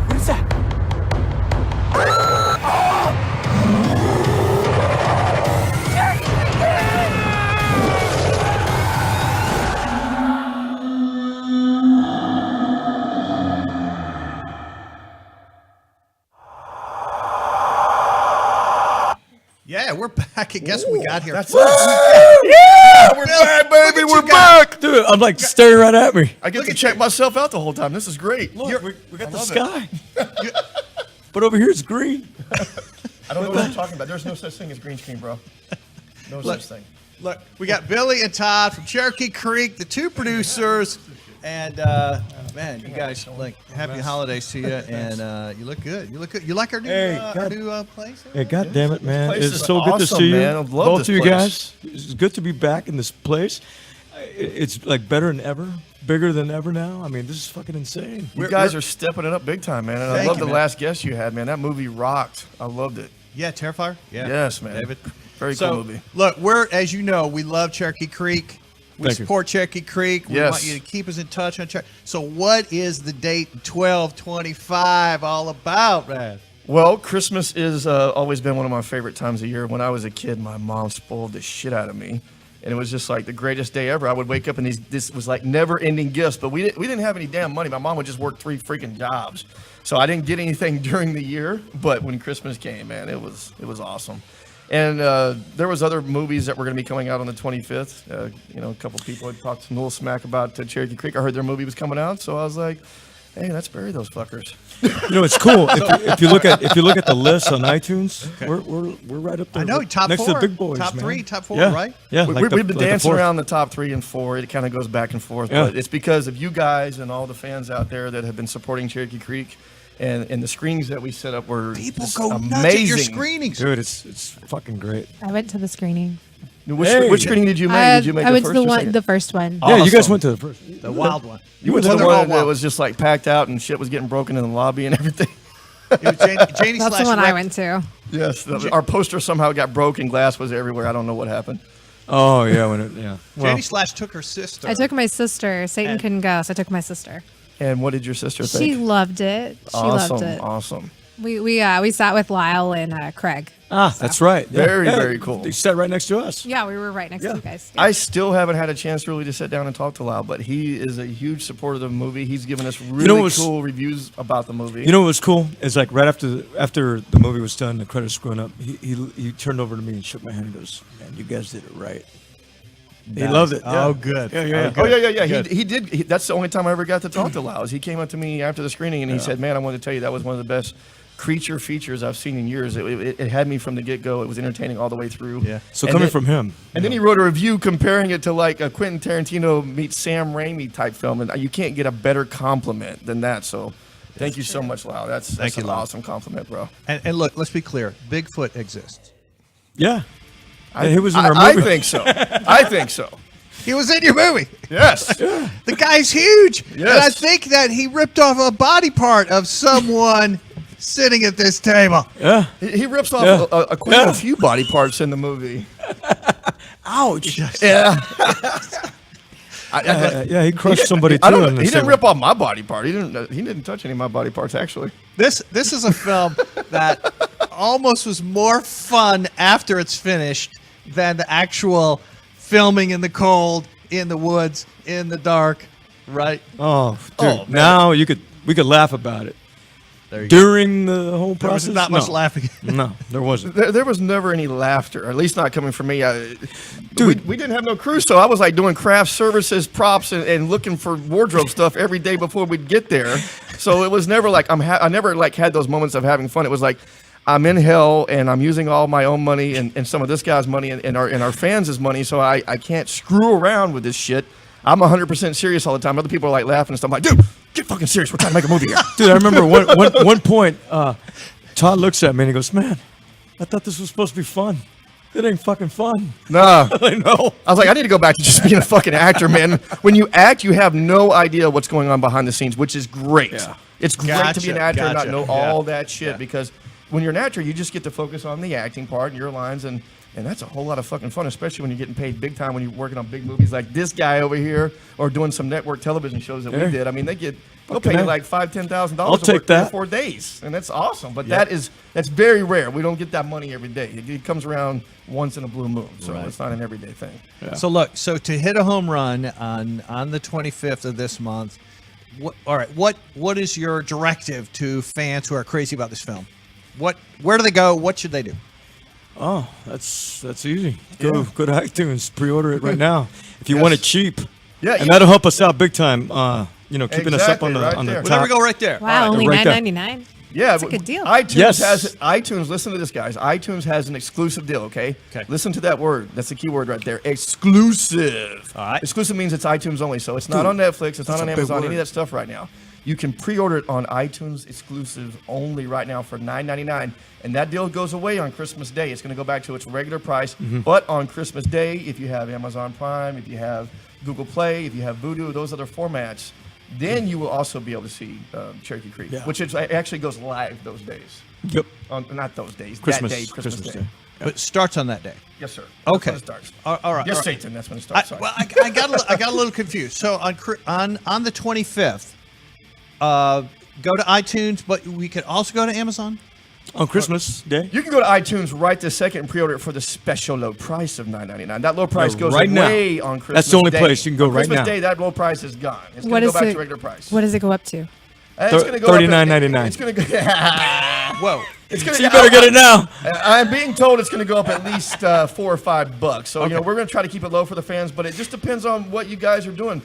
What is that? Yeah, we're back. I guess we got here. That's first. Yeah, we're Bill, back, look baby. at We're you guys. back. Dude, I'm like staring right at me. I get to check myself out the whole time. This is great. Look, we got the love sky. But over here it's green. I don't know what you're talking about. There's no such thing as green screen, bro. No such thing. Look, we got Billy and Todd from Cherokee Creek, the two producers, and man, you guys like happy holidays to you, and you look good. You look good. You like our new place? Hey, God damn it, man! place It's is so good to awesome, see you, man. I love both this of you place. guys. It's good to be back in this place. It's like better than ever, bigger than ever now. I mean, this is fucking insane. You guys are stepping it up big time, man. And I Thank love you, the man. last guest you had, man. That movie rocked. I loved it. Yeah, Terrifier. Yeah. Yes, man. David. Very So, cool movie. look, we're as you know, we love Cherokee Creek. We Thank you. support Cherokee Creek. We Yes. want you to keep us in touch on Cherokee. So, what is the date 12/25 all about, man? Well, Christmas is always been one of my favorite times of year. When I was a kid, my mom spoiled the shit out of me. And it was just like the greatest day ever. I would wake up and this was like never-ending gifts. But we didn't have any damn money. My mom would just work 3 freaking jobs. So I didn't get anything during the year. But when Christmas came, man, it was awesome. And there was other movies that were going to be coming out on the 25th. You know, a couple people had talked some little smack about Cherokee Creek. I heard their movie was coming out. So I was like, hey, let's bury those fuckers. You know, it's cool. If you look at the list on iTunes, we're right up there. I know, top next 4. to the big boys, top man. 3, top 4, Yeah. right? Yeah, We've been dancing fourth. around the top 3 and 4. It kind of goes back and forth, Yeah. but it's because of you guys and all the fans out there that have been supporting Cherokee Creek, and the screenings that we set up were People just go amazing. nuts at your screenings. Dude, it's fucking great. I went to the screening. Which screening did you make? Did you make I the went first to the or one, second? the first one. Yeah, you guys Awesome. went to the first. The wild one. You went to Well, the they're all one that wild. was just like packed out and shit was getting broken in the lobby and everything. It was Janie That's slash the one I Rep- went to. Yes, our poster somehow got broken. Glass was everywhere. I don't know what happened. Oh yeah, yeah. Well, Janie slash took her sister. I took my sister. Satan And- couldn't go, so I took my sister. And what did your sister She think? loved it. She Awesome, loved it. awesome. We sat with Lyle and Craig. that's right. Yeah. Very, Yeah, very cool. They sat right next to us. Yeah, we were right next to you guys. I still haven't had a chance really to sit down and talk to Lyle, but he is a huge supporter of the movie. He's given us really what's- cool reviews about the movie. You know what was cool? It's like right after the movie was done, the credits going up. He turned over to me and shook my hand and goes, "Man, you guys did it right." He Nice. loved it. Oh, Yeah. good. Yeah. Oh yeah. Good. He did. That's the only time I ever got to talk to Lyle. He came up to me after the screening and he said, "Man, I wanted to tell you that was one of the best creature features I've seen in years. It had me from the get-go. It was entertaining all the way through." Yeah. So And coming then- from him, And then he wrote a review comparing it to like a Quentin Tarantino meets Sam Raimi type film, and you can't get a better compliment than that. So Thank you so much, Lau. That's you, an Lau. awesome compliment, bro. And look, let's be clear. Bigfoot exists. Yeah. He was in our I movie. think so. I think so. He was in your movie. Yes. The guy's huge. Yes. And I think that he ripped off a body part of someone sitting at this table. Yeah. He rips off quite a few body parts in the movie. Ouch. Yeah. Yeah, he crushed somebody too. He didn't rip off my body part. He didn't touch any of my body parts, actually. This is a film that almost was more fun after it's finished than the actual filming in the cold, in the woods, in the dark, right? Oh, dude. Oh, man. Now we could laugh about it. During the whole There was process, not much laughing. No, there wasn't. There was never any laughter, at least not coming from me. Dude, we didn't have no crew, so I was like doing craft services, props, and looking for wardrobe stuff every day before we'd get there. So it was never like I never like had those moments of having fun. It was like I'm in hell and I'm using all my own money and some of this guy's money and our fans' money, so I can't screw around with this shit. I'm 100% serious all the time. Other people are like laughing and stuff. I'm like, dude, get fucking serious. We're trying to make a movie here. Dude, I remember one point, Todd looks at me and he goes, "Man, I thought this was supposed to be fun. It ain't fucking fun." Nah. I know. I was like, I need to go back to just being a fucking actor, man. When you act, you have no idea what's going on behind the scenes, which is great. Yeah. It's great to be an actor and not Gotcha. know Yeah. all that shit because when you're an actor, you just get to focus on the acting part and your lines, and that's a whole lot of fucking fun, especially when you're getting paid big time when you're working on big movies like this guy over here or doing some network television shows that we did. I mean, they'll pay you like $5,000-$10,000 I'll to take work 3 or that. 4 days, and that's awesome. But that's very rare. We don't get that money every day. It comes around once in a blue moon, so it's not an everyday thing. Yeah. So look, to hit a home run on the 25th of this month, what is your directive to fans who are crazy about this film? Where do they go? What should they do? Oh, that's easy. Go to iTunes, pre-order it right now if you want it cheap. Yeah, and that'll help us out big time. Keeping us up on the right on the there. top. Well, there we go, right there. Wow, only right there. $9.99. Yeah, That's a good deal. iTunes Yes. iTunes. Listen to this, guys. iTunes has an exclusive deal. Okay. Listen to that word. That's the key word right there. Exclusive. All right. Exclusive means it's iTunes only. So it's not on Netflix. It's not on Amazon. Any of that stuff right now. You can pre-order it on iTunes exclusive only right now for $9.99, and that deal goes away on Christmas Day. It's going to go back to its regular price. But on Christmas Day, if you have Amazon Prime, if you have Google Play, if you have Vudu, those other formats, then you will also be able to see Cherokee Creek, which actually goes live those days. Yep. Not those days. Christmas That day, Christmas Day. But it starts on that day. Yes, sir. Okay. That's when it starts. All right. Yes, all right. Satan. That's when it starts. Sorry. I got a little confused. So on the 25th, go to iTunes, but we could also go to Amazon. On Christmas Day. You can go to iTunes right this second and pre-order it for the special low price of $9.99. That low price goes right now. away on Christmas Day. That's the only place you can go on right Christmas now. Day, that low price is gone. It's What going to is go back it- to regular price. What does it go up to? It's going to go up. $39.99. It's going to go. Whoa. It's going So you better get it now. I'm being told it's going to go up at least $4 or $5. So we're going to try to keep it low for the fans, but it just depends on what you guys are doing.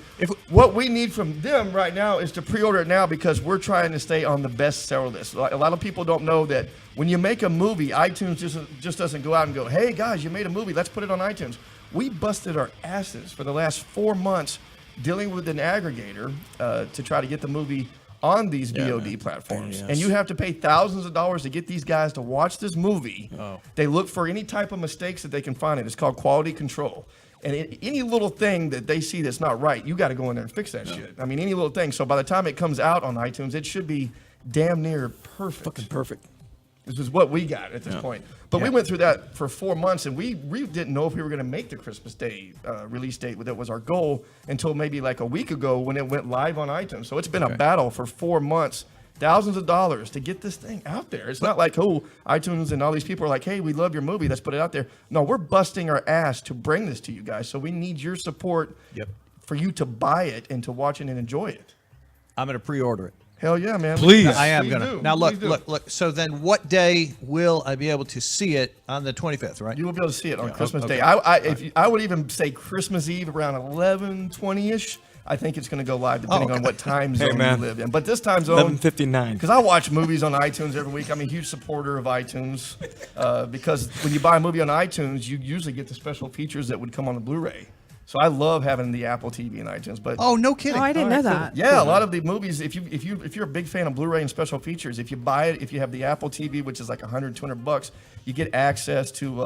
What we need from them right now is to pre-order it now because we're trying to stay on the bestseller list. A lot of people don't know that when you make a movie, iTunes just doesn't go out and go, "Hey guys, you made a movie, let's put it on iTunes." We busted our asses for the last 4 months dealing with an aggregator to try to get the movie on these VOD platforms. Yes. And you have to pay thousands of dollars to get these guys to watch this movie. They look for any type of mistakes that they can find. It's called quality control. And any little thing that they see that's not right, you got to go in there and fix that shit. I mean, any little thing. So by the time it comes out on iTunes, it should be damn near perfect. Fucking perfect. This is what we got at this point. But we went through that for 4 months, and we didn't know if we were going to make the Christmas Day release date. That was our goal until maybe like a week ago when it went live on iTunes. So it's been a battle for 4 months, thousands of dollars to get this thing out there. It's not like, iTunes and all these people are like, "Hey, we love your movie, let's put it out there." No, we're busting our ass to bring this to you guys. So we need your support for you to buy it and to watch it and enjoy it. I'm going to pre-order it. Hell yeah, man. Please. I am Please going do. to. Now, Please do. look. So then what day will I be able to see it on the 25th, right? You will be able to see it on Christmas okay. Day. I would even say Christmas Eve around 11:20ish. I think it's going to go live depending on what time zone you live in. But this time zone, 11:59. because I watch movies on iTunes every week. I'm a huge supporter of iTunes because when you buy a movie on iTunes, you usually get the special features that would come on the Blu-ray. So I love having the Apple TV and iTunes. But oh, no kidding! Oh, I didn't know that. yeah, a lot of the movies, if you're a big fan of Blu-ray and special features, if you buy it, if you have the Apple TV, which is like $100-200, you get access to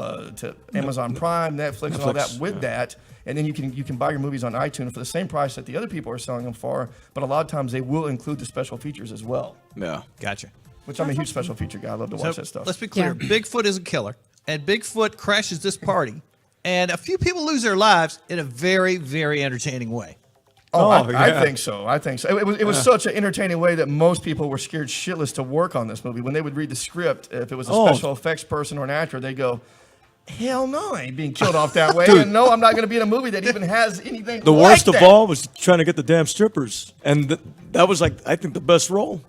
Amazon Prime, Netflix, and all that with that. And then you can buy your movies on iTunes for the same price that the other people are selling them for. But a lot of times they will include the special features as well. Yeah, gotcha. Which I'm a huge special feature guy. I love to watch that stuff. Let's be clear. Yeah. Bigfoot is a killer, and Bigfoot crashes this party. And a few people lose their lives in a very, very entertaining way. Oh, I think so. I think so. It was such an entertaining way that most people were scared shitless to work on this movie. When they would read the script, if it was a special effects person or an actor, they go, hell no, I ain't being killed off that way. And no, I'm not going to be in a movie that even has anything The like worst that. of all was trying to get the damn strippers. And that was, like, I think the best role.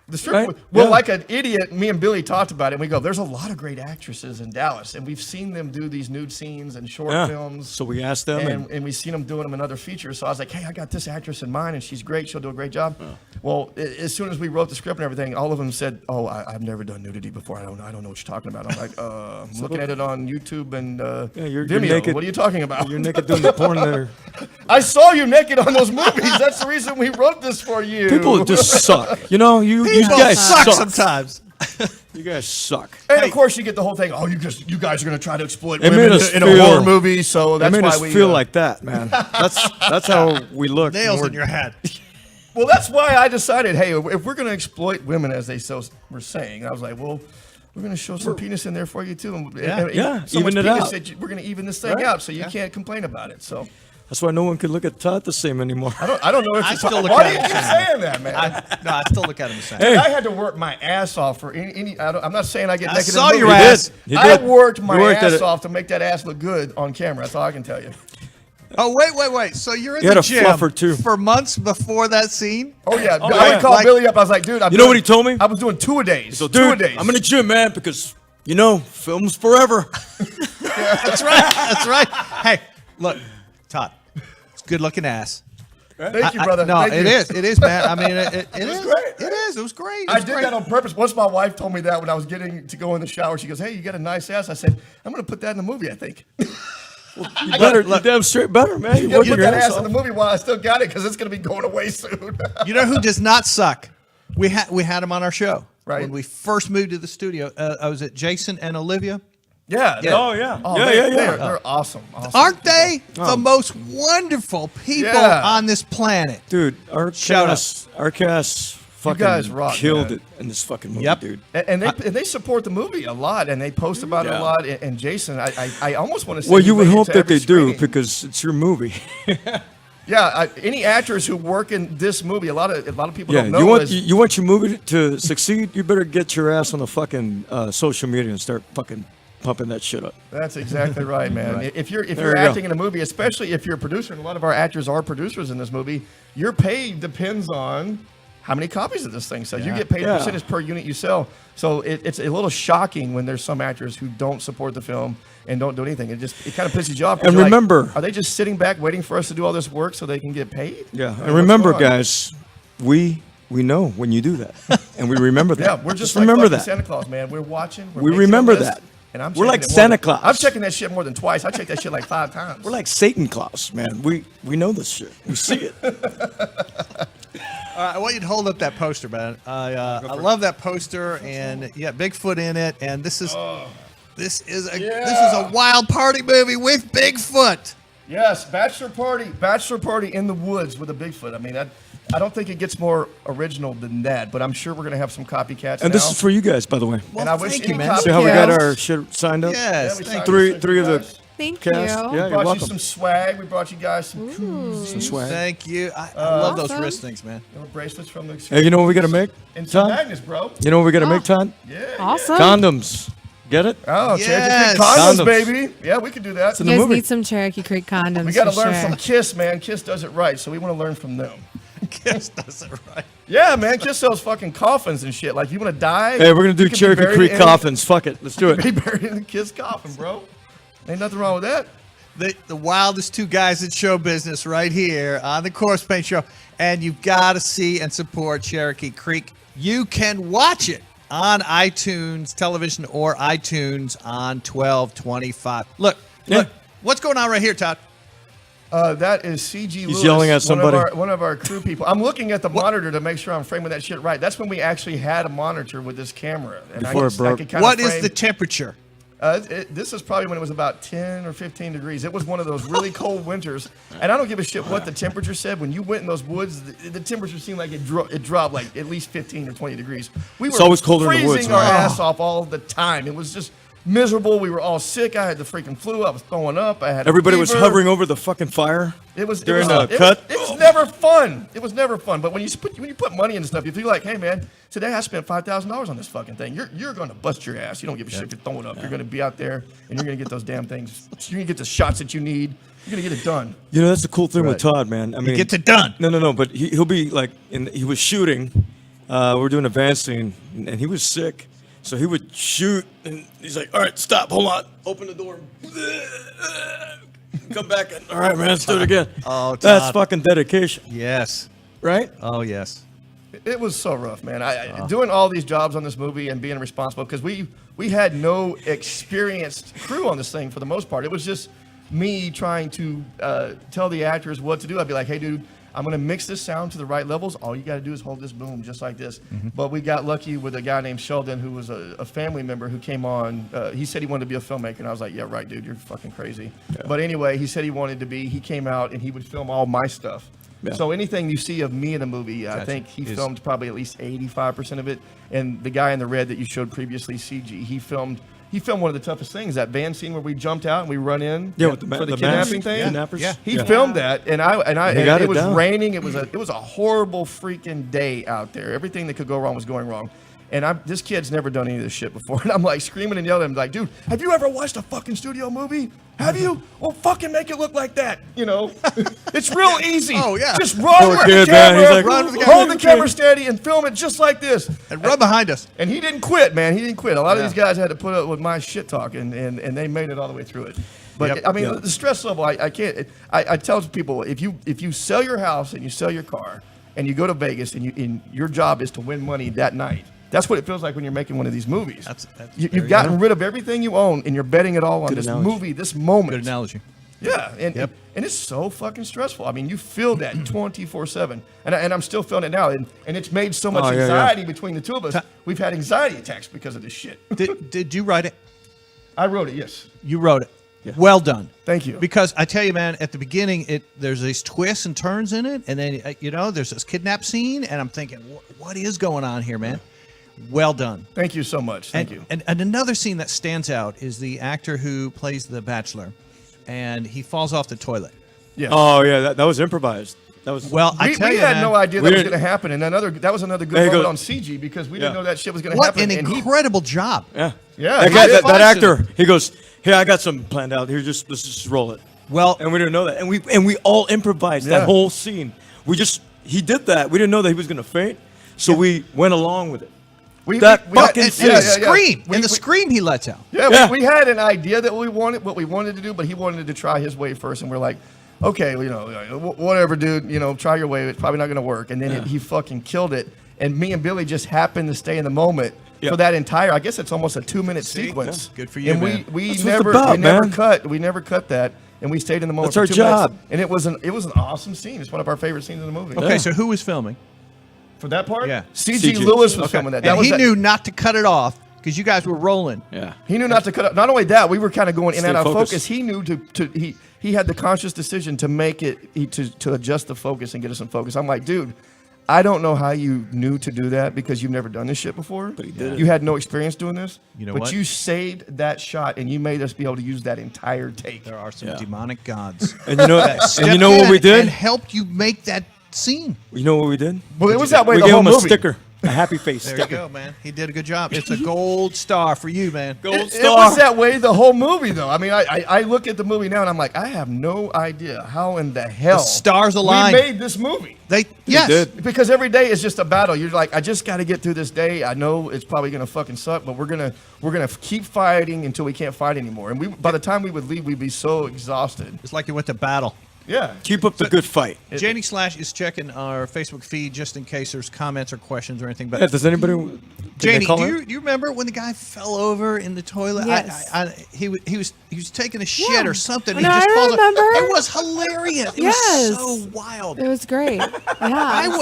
The strip, well, like an idiot, me and Billy talked about it, and we go, there's a lot of great actresses in Dallas, and we've seen them do these nude scenes and short films. So we asked them. And we've seen them doing them in other features. So I was like, hey, I got this actress in mind, and she's great. She'll do a great job. Well, as soon as we wrote the script and everything, all of them said, oh, I've never done nudity before. I don't know what you're talking about. I'm like, I'm looking at it on YouTube and you're Vimeo. naked. What are you talking about? You're naked doing the porn there. I saw you naked on those movies. That's the reason we wrote this for you. People just suck. You know, you guys suck sometimes. You guys suck. And of course, you get the whole thing. Oh, you guys are going to try to exploit women in a horror movie, so that's why we feel like that, man. That's how we look. Nails in your head. Well, that's why I decided, hey, if we're going to exploit women, as they were saying, I was like, well, we're going to show some penis in there for you too. So even it out. We're going to even this thing out, so you can't complain about it. So. That's why no one can look at Todd the same anymore. I don't know if I still look why at do you him keep saying that, man? I still look at him the same. Hey. I had to work my ass off for any I'm not saying I get naked. I saw in the your movie. ass. I worked my ass off to make that ass look good on camera. That's all I can tell you. Oh, wait. So you're in You had the a gym fluffer, too. for months before that scene? Oh, yeah. I would call Billy up. I was like, dude, you know what he told me? I was doing 2 a days. So, dude, 2 a days. I'm in the gym, man, because, you know, film's forever. That's right. Hey, look, Todd, it's good looking ass. Thank you, brother. No, Thank you. It is, man. I mean, it is great. It is. It was great. I did that on purpose. Once my wife told me that when I was getting to go in the shower, she goes, hey, you got a nice ass. I said, I'm going to put that in the movie, I think. You better, you damn straight better, man. You got to put that ass in the movie while I still got it because it's going to be going away soon. You know who does not suck? We had him on our show. Right. When we first moved to the studio. I was at Jason and Olivia. Yeah. Oh, yeah. Oh, Yeah. They're awesome. Aren't they the most wonderful people on this planet? Dude, our cast fucking guys rock, killed man. it in this fucking movie, dude. And they support the movie a lot, and they post about it a lot. And Jason, I almost want to say. Well, you would hope to that every they screening. do because it's your movie. Yeah, any actors who work in this movie, a lot of people don't know. You want your movie to succeed, you better get your ass on the fucking social media and start fucking pumping that shit up. That's exactly right, man. Right. If you're acting in a movie, especially if you're a producer, and a lot of our actors are producers in this movie, your pay depends on how many copies of this thing sells. You get paid a percentage per unit you sell. So it's a little shocking when there's some actors who don't support the film and don't do anything. It kind of pisses you off. And remember, like, are they just sitting back waiting for us to do all this work so they can get paid? Yeah, and remember, guys, we know when you do that, and we remember that. Yeah, we're just like remember that. Santa Claus, man. We're watching. We remember that. And we're like Santa Claus. I'm checking that shit more than twice. I check that shit like 5 times. We're like Satan Claus, man. We know this shit. We see it. I want you to hold up that poster, man. I love that poster, and Bigfoot in it, and this is a wild party movie with Bigfoot. Yes, bachelor party in the woods with a Bigfoot. I mean, I don't think it gets more original than that, but I'm sure we're gonna have some copycats. And this is for you guys, by the way. Well, and I wish thank you, man. See how we got our shit signed up? Yes, three of the Thank cast. you. Yeah, We you're brought you welcome. some swag. We brought you guys some shoes. Some swag. Thank you. I love those Awesome. wrist things, man. Little bracelets from the. Hey, you know what we gotta make, And some Todd? magnets, bro. You know what we gotta make, Todd? Yeah. Awesome. Condoms. Get it? Oh, Yes. Cherokee Creek condoms, Condoms. baby. Yeah, we could do that. It's in You the guys movie. need some Cherokee Creek condoms. We got to for learn sure. from Kiss, man. Kiss does it right, so we want to learn from them. Kiss does it right. Yeah, man. Kiss sells fucking coffins and shit. Like, you want to die? Hey, we're gonna do you can be Cherokee buried Creek in- coffins. Fuck it. Let's do Be it. buried in a Kiss coffin, bro. Ain't nothing wrong with that. The wildest two guys in show business right here on the Corpsepaint Show. And you've got to see and support Cherokee Creek. You can watch it on iTunes television or iTunes on 12/25. Look, what's going on right here, Todd? That is CG He's Lewis, yelling at somebody. One of our crew people. I'm looking at the monitor to make sure I'm framing that shit right. That's when we actually had a monitor with this camera. And Before it broke. What is the temperature? This is probably when it was about 10 or 15 degrees. It was one of those really cold winters. And I don't give a shit what the temperature said. When you went in those woods, the temperature seemed like it dropped like at least 15 or 20 degrees. We were always colder in the woods, freezing our right? ass off all the time. It was just miserable. We were all sick. I had the freaking flu. I was throwing up. I had Everybody a was fever. hovering over the fucking fire. It was during it was, the cut. It was never fun. It was never fun. But when you put money into stuff, you feel like, hey man, today I spent $5,000 on this fucking thing. You're going to bust your ass. You don't give a shit if you're throwing up. You're going to be out there and you're going to get those damn things. You're going to get the shots that you need. You're going to get it done. You know, that's the cool thing with Right. Todd, man. I mean, gets it done. No. But he'll be like, he was shooting. We're doing a van scene, and he was sick. So he would shoot, and he's like, all right, stop, hold on. Open the door. Come back. And, all right, man, let's do it again. Oh, Todd. That's fucking dedication. Yes. Right? Oh, yes. It was so rough, man. I doing all these jobs on this movie and being responsible because we had no experienced crew on this thing for the most part. It was just me trying to tell the actors what to do. I'd be like, hey, dude, I'm going to mix this sound to the right levels. All you got to do is hold this boom just like this. But we got lucky with a guy named Sheldon who was a family member who came on. He said he wanted to be a filmmaker. And I was like, yeah, right, dude, you're fucking crazy. Yeah. But anyway, he said he wanted to be. He came out and he would film all my stuff. Yeah. So anything you see of me in the movie, I think he filmed probably at least 85% of it. And the guy in the red that you showed previously, CG, he filmed one of the toughest things, that van scene where we jumped out and we run in with for the kidnapping thing. Kidnappers? Yeah. He filmed that, and it was down. raining. It was a horrible freaking day out there. Everything that could go wrong was going wrong. And this kid's never done any of this shit before. And I'm like screaming and yelling at him like, dude, have you ever watched a fucking studio movie? Have you? Well, fucking make it look like that. You know, it's real easy. Oh, yeah. Just run with the camera, hold the camera steady and film it just like this. And run behind us. And he didn't quit, man. He didn't quit. A lot of these guys had to put up with my shit talk, and they made it all the way through it. But I mean, the stress level, I can't. I tell people, if you sell your house and you sell your car and you go to Vegas and your job is to win money that night. That's what it feels like when you're making one of these movies. You've gotten rid of everything you own, and you're betting it all on this movie, this moment. Good analogy. Yeah, and it's so fucking stressful. I mean, you feel that 24/7, and I'm still feeling it now. And it's made so much anxiety between the two of us. We've had anxiety attacks because of this shit. Did you write it? I wrote it. Yes, you wrote it. Yeah. Well done. Thank you. Because I tell you, man, at the beginning, there's these twists and turns in it, and then there's this kidnap scene, and I'm thinking, what is going on here, man? Well done. Thank you so much. Thank you. And another scene that stands out is the actor who plays the bachelor, and he falls off the toilet. Yeah. Oh yeah, that was improvised. That was well. We had no idea that was going to happen, and that was another good moment on CG because we didn't know that shit was going to happen. What an incredible job! Yeah. That actor. He goes, "Hey, I got something planned out. Here, let's just roll it." Well, and we didn't know that, and we all improvised that whole scene. He did that. We didn't know that he was going to faint, so we went along with it. Scream. And the scream he lets out. Yeah, we had an idea that what we wanted to do, but he wanted to try his way first, and we're like, okay, whatever, dude, try your way. It's probably not going to work. And then he fucking killed it. And me and Billy just happened to stay in the moment for that entire. I guess it's almost a 2-minute sequence. Yeah. Good for you, and man. we never cut that. And we stayed in the moment. That's for our 2 job. minutes. And it was an awesome scene. It's one of our favorite scenes in the movie. Okay, so who was filming? For that part? Yeah. CG Lewis was filming that. And he knew not to cut it off because you guys were rolling. Yeah. He knew not to cut it. Not only that, we were kind of going in and out of focus. He knew he had the conscious decision to make it, to adjust the focus and get us in focus. I'm like, dude, I don't know how you knew to do that because you've never done this shit before. But he did. You had no experience doing this. You know but what? you saved that shot and you made us be able to use that entire take. There are some demonic gods. And you know what we did? And helped you make that scene. You know what we did? Well, it was that way we the gave whole him movie. a sticker. A happy face There sticker. you go, man. He did a good job. It's a gold star for you, man. Gold It was that way the whole movie, though. I mean, I look at the movie now and I'm like, I have no idea how in the hell The stars aligned. we made this movie. Yes. did. Because every day is just a battle. You're like, I just got to get through this day. I know it's probably gonna fucking suck, but we're gonna keep fighting until we can't fight anymore. And by the time we would leave, we'd be so exhausted. It's like you went to battle. Yeah. Keep up the good fight. Janie Slash is checking our Facebook feed just in case there's comments or questions or anything. But Yeah, does anybody? Janie, do you remember when the guy fell over in the toilet? Yes. He was taking a shit or something. No, He just I falls remember. Over. It was hilarious. It Yes. was so wild. It was great. Yeah.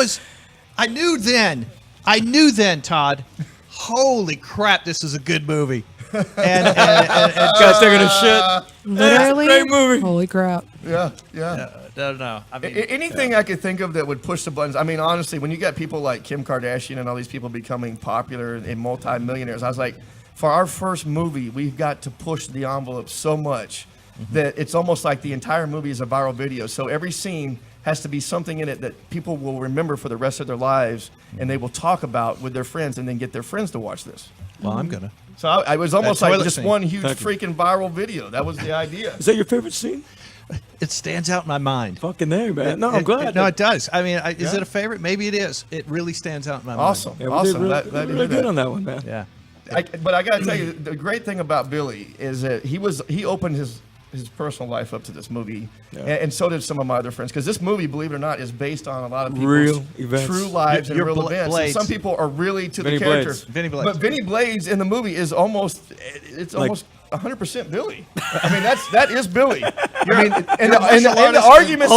I knew then, Todd. Holy crap! This is a good movie. And Guy's taking a shit. Literally. Great movie. Holy crap. Yeah. No. I mean, Anything I could think of that would push the buttons. I mean, honestly, when you got people like Kim Kardashian and all these people becoming popular and multi-millionaires, I was like, for our first movie, we've got to push the envelope so much that it's almost like the entire movie is a viral video. So every scene has to be something in it that people will remember for the rest of their lives, and they will talk about with their friends, and then get their friends to watch this. well, I'm gonna. So I was almost like toilet just scene. one huge Thank you. freaking viral video. That was the idea. Is that your favorite scene? It stands out in my mind. Fucking there, man. No, I'm glad. No, it does. I mean, is it a favorite? Maybe it is. It really stands out in my Awesome. mind. Yeah, we Awesome. did Glad to really hear good that. on that one, man. Yeah. But I got to tell you, the great thing about Billy is that he opened his personal life up to this movie, and so did some of my other friends. Because this movie, believe it or not, is based on a lot of people's Real events. true lives and Your real events. And Blades. some people are really to Vinny the character. Blades. Vinny Blades. But Vinny Blades in the movie is almost Like- 100% Billy. I mean, that is Billy. I mean, and you're a martial the artist. arguments.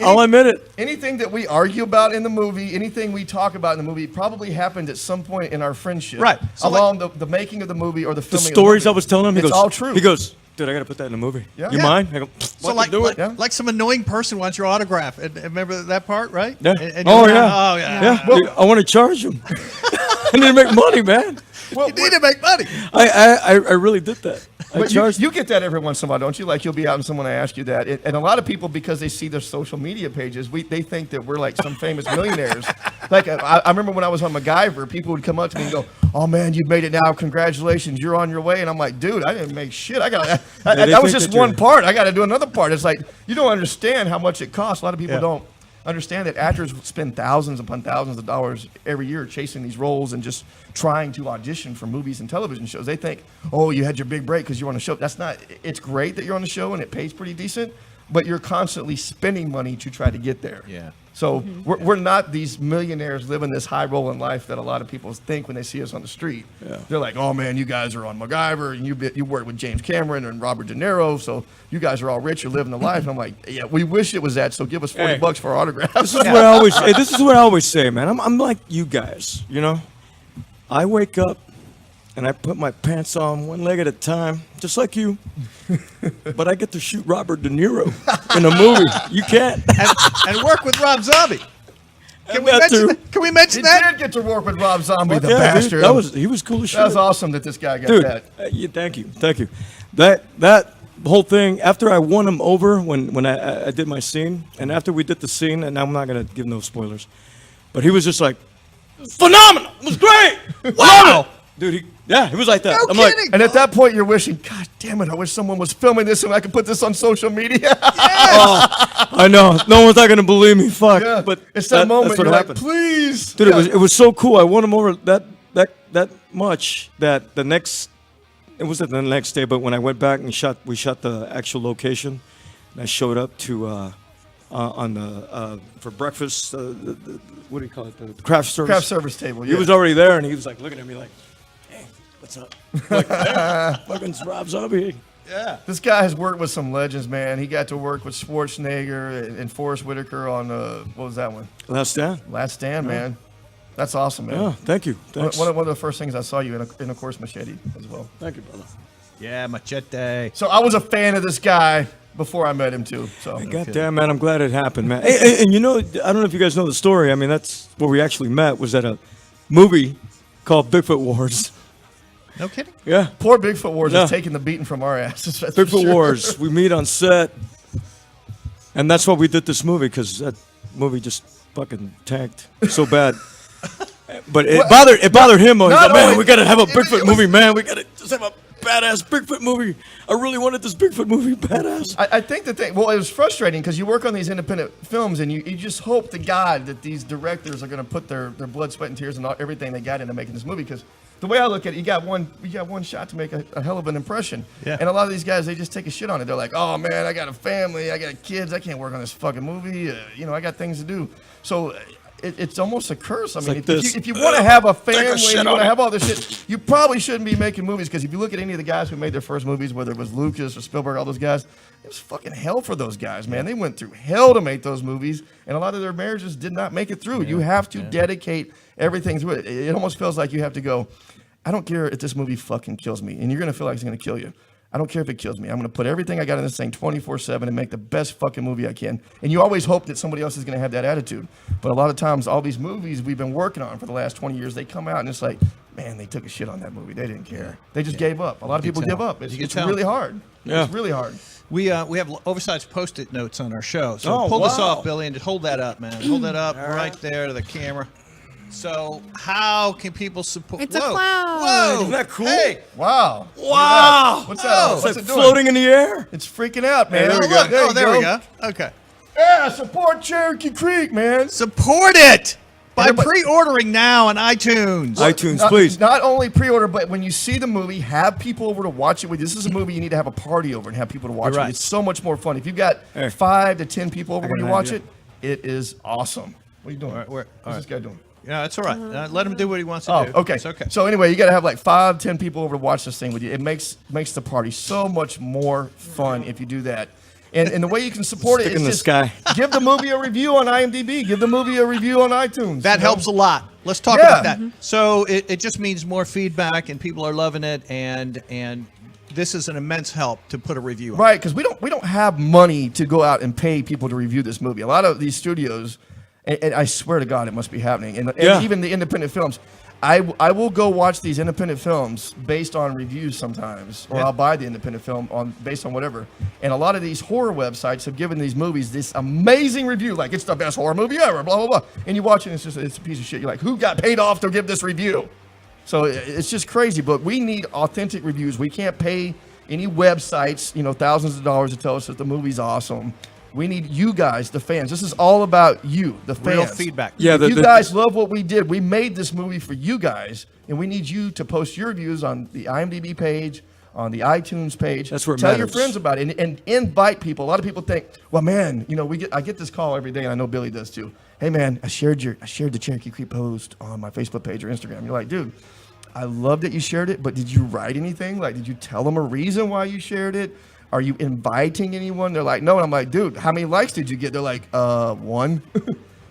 I'll admit it. Anything that we argue about in the movie, anything we talk about in the movie, probably happened at some point in our friendship. Right. So along the making of the movie or the The filming. stories I of the movie. was telling him, he It's goes, all true. He goes, dude, I got to put that in the movie. Yeah. You Yeah. mind? I go, So like, do it. Yeah. some annoying person wants your autograph. And remember that part, right? Yeah. And Oh, you're yeah. like, oh yeah. Yeah, dude, I want to charge him. I need to make money, man. Well, You need to make money. I really did that. I But charged. you get that every once in a while, don't you? Like you'll be out and someone will ask you that, and a lot of people, because they see their social media pages, they think that we're like some famous millionaires. Like I remember when I was on MacGyver, people would come up to me and go, "Oh man, you've made it now! Congratulations, you're on your way." And I'm like, "Dude, I didn't make shit. That was just one part. I got to do another part." It's like you don't understand how much it costs. A lot of people don't understand that actors spend thousands upon thousands of dollars every year chasing these roles and just trying to audition for movies and television shows. They think, oh, you had your big break because you're on a show. That's not. It's great that you're on the show and it pays pretty decent, but you're constantly spending money to try to get there. Yeah. So we're not these millionaires living this high rolling life that a lot of people think when they see us on the street. Yeah. They're like, oh man, you guys are on MacGyver and you work with James Cameron and Robert De Niro, so you guys are all rich, you're living the life. And I'm like, yeah, we wish it was that, so give us $40 for our autographs. This is what I always. Hey, this is what I always say, man. I'm like you guys. You know, I wake up and I put my pants on one leg at a time, just like you. But I get to shoot Robert De Niro in a movie. You can't. And work with Rob Zombie. Can we mention He that? did get to work with Rob Zombie, the Yeah, bastard. dude, he was cool as shit. That was awesome that this guy got Dude, that. yeah, thank you. That whole thing. After I won him over when I did my scene, and after we did the scene, and I'm not gonna give no spoilers, but he was just like, phenomenal. It was great. Wow, dude. He was like that. No I'm kidding. like, And at that point, you're wishing, God damn it, I wish someone was filming this and I could put this on social media. I know. No one's not gonna believe me. Fuck. Yeah. But It's that moment That's what you're like, happened. please. Dude, Yeah. it was so cool. I won him over that much that the next. It wasn't the next day, but when I went back and we shot the actual location, and I showed up to on the for breakfast. What do you call it? The craft service. Craft service table. He was already there, and he was like looking at me like, "Hey, what's up?" Like, "Yeah, fucking Rob Zombie." Yeah. This guy has worked with some legends, man. He got to work with Schwarzenegger and Forrest Whitaker on what was that one? Last Stand. Last Stand, man. That's awesome, man. Yeah, thank you. Thanks. One of the first things I saw you in of course, Machete as well. Thank you, brother. Yeah, Machete. So I was a fan of this guy before I met him too. So God damn, man, I'm glad it happened, man. Hey, and you know, I don't know if you guys know the story. I mean, that's where we actually met, was at a movie called Bigfoot Wars. No kidding. Yeah. Poor Bigfoot Wars Yeah. is taking the beating from our asses. That's for Bigfoot sure. Wars. We meet on set. And that's why we did this movie, because that movie just fucking tanked so bad. But it bothered him. He's like, man, we got to have a Bigfoot movie, man. We got to just have a badass Bigfoot movie. I really wanted this Bigfoot movie badass. I think the thing, well, it was frustrating because you work on these independent films and you just hope to God that these directors are going to put their blood, sweat, and tears and everything they got into making this movie, because the way I look at it, you got one shot to make a hell of an impression. Yeah. And a lot of these guys, they just take a shit on it. They're like, oh man, I got a family, I got kids, I can't work on this fucking movie. I got things to do. So it's almost a curse. I mean, like if you want to have a family, and you want to have all this shit, you probably shouldn't be making movies. Because if you look at any of the guys who made their first movies, whether it was Lucas or Spielberg, all those guys, it was fucking hell for those guys, man. They went through hell to make those movies, and a lot of their marriages did not make it through. You have to dedicate everything through it. It almost feels like you have to go, I don't care if this movie fucking kills me, and you're going to feel like it's going to kill you. I don't care if it kills me. I'm going to put everything I got in this thing 24/7 and make the best fucking movie I can. And you always hope that somebody else is going to have that attitude. But a lot of times, all these movies we've been working on for the last 20 years, they come out and it's like, man, they took a shit on that movie. They didn't care. They just gave up. A lot of people give up. It's really hard. Yeah. It's really hard. We have oversized Post-it notes on our show. So pull this off, Billy, and just hold that up, man. Hold that up right there to the camera. So how can people support? It's a cloud. Whoa! Isn't that cool? Hey! Wow. Wow! What's that? It's What's like it doing? floating in the air. It's freaking out, man. There we go. There we go. Okay. Yeah, support Cherokee Creek, man. Support it by Everybody- pre-ordering now on iTunes. iTunes, please. Not only pre-order, but when you see the movie, have people over to watch it with you. This is a movie you need to have a party over and have people to watch You're it. right. It's so much more fun. If you've got 5 to 10 people over when you watch it, it is awesome. What are you doing? What's this guy doing? Yeah, that's all right. Let him do what he wants to do. Okay. It's okay. So anyway, you got to have like 5, 10 people over to watch this thing with you. It makes the party so much more fun if you do that. And the way you can support Stick it is in the just sky. give the movie a review on IMDb. Give the movie a review on iTunes. That helps a lot. Let's talk about that. So it just means more feedback, and people are loving it, and this is an immense help to put a review on. Right, because we don't have money to go out and pay people to review this movie. A lot of these studios, and I swear to God, it must be happening. And even the independent films, I will go watch these independent films based on reviews sometimes, or I'll buy the independent film based on whatever. And a lot of these horror websites have given these movies this amazing review, like it's the best horror movie ever, blah blah blah. And you watch it, and it's a piece of shit. You're like, who got paid off to give this review? So it's just crazy. But we need authentic reviews. We can't pay any websites, thousands of dollars to tell us that the movie's awesome. We need you guys, the fans. This is all about you, the fans. Real feedback. Yeah, If you guys love what we did. We made this movie for you guys, and we need you to post your reviews on the IMDb page, on the iTunes page. That's where it Tell matters. your friends about it, and invite people. A lot of people think, well, man, I get this call every day, and I know Billy does too. Hey, man, I shared the Cherokee Creek post on my Facebook page or Instagram. You're like, dude, I love that you shared it, but did you write anything? Like, did you tell them a reason why you shared it? Are you inviting anyone? They're like, no. And I'm like, dude, how many likes did you get? They're like, 1.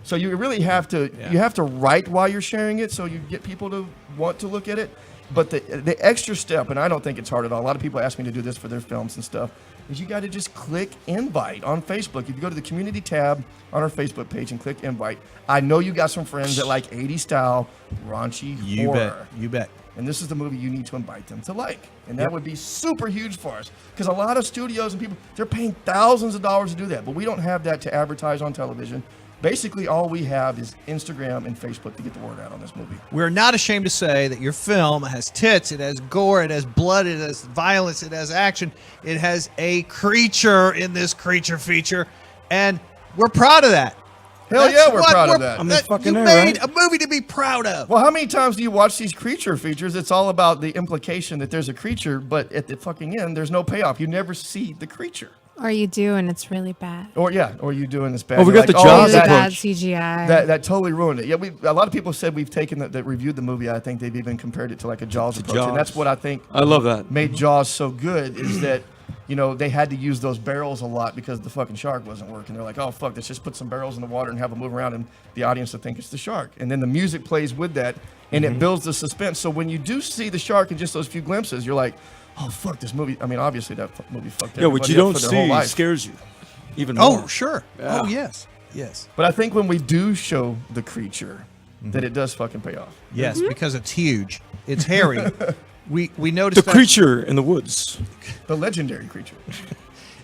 So you really have to you have to write while you're sharing it, so you get people to want to look at it. But the extra step, and I don't think it's hard at all. A lot of people ask me to do this for their films and stuff, is you got to just click invite on Facebook. If you go to the community tab on our Facebook page and click invite, I know you got some friends that like 80s style raunchy horror. You bet. And this is the movie you need to invite them to like. And that would be super huge for us. Because a lot of studios and people, they're paying thousands of dollars to do that. But we don't have that to advertise on television. Basically, all we have is Instagram and Facebook to get the word out on this movie. We're not ashamed to say that your film has tits, it has gore, it has blood, it has violence, it has action. It has a creature in this creature feature. And we're proud of that. Hell yeah, we're proud of that. You made a movie to be proud of. Well, how many times do you watch these creature features? It's all about the implication that there's a creature, but at the fucking end, there's no payoff. You never see the creature. Or you do, and it's really bad. Or you doing this bad. Oh, we got the Jaws really bad approach. CGI. That totally ruined it. Yeah, a lot of people said we've taken that reviewed the movie. I think they've even compared it to like a Jaws approach, Jaws. and that's what I think. I love that. Made Jaws so good is that they had to use those barrels a lot because the fucking shark wasn't working. They're like, oh fuck, let's just put some barrels in the water and have them move around, and the audience will think it's the shark. And then the music plays with that, and it builds the suspense. So when you do see the shark in just those few glimpses, you're like, oh fuck, this movie. I mean, obviously that movie fucked everybody what you up don't for their whole see life. scares you even more. Oh, sure. Yeah. Oh, yes. Yes. But I think when we do show the creature, that it does fucking pay off. Yes, because it's huge. It's hairy. We noticed The creature in the woods. The legendary creature.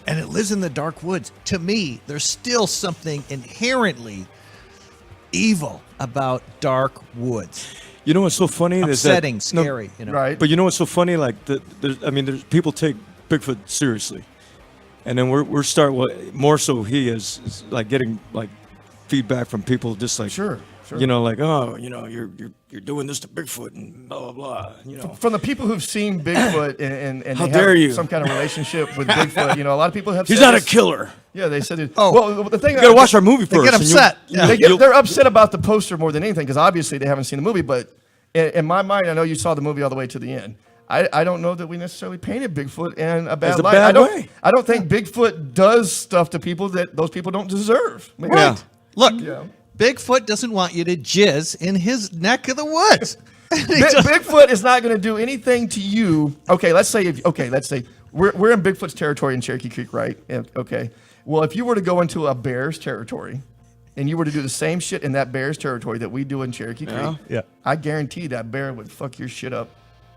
And it lives in the dark woods. To me, there's still something inherently evil about dark woods. You know what's so funny? Upsetting, scary. Right. But you know what's so funny? Like, there's people take Bigfoot seriously, and then we're starting more so. He is like getting like feedback from people just like Sure. Sure. You know, like, oh, you know, you're doing this to Bigfoot and blah blah blah. You know, from the people who've seen Bigfoot and How they dare have you. some kind of relationship with Bigfoot, you know, a lot of people have. He's said not a this. killer. Yeah, they said it. Oh. Well, the thing You gotta watch our movie first. They get and upset. they're upset about the poster more than anything because obviously they haven't seen the movie. But in my mind, I know you saw the movie all the way to the end. I don't know that we necessarily painted Bigfoot in a bad light. I don't think Bigfoot does stuff to people that those people don't deserve. Right. Yeah. Look, Bigfoot doesn't want you to jizz in his neck of the woods. Bigfoot is not going to do anything to you. Okay, let's say we're in Bigfoot's territory in Cherokee Creek, right? Okay. Well, if you were to go into a bear's territory and you were to do the same shit in that bear's territory that we do in Cherokee Creek, I guarantee that bear would fuck your shit up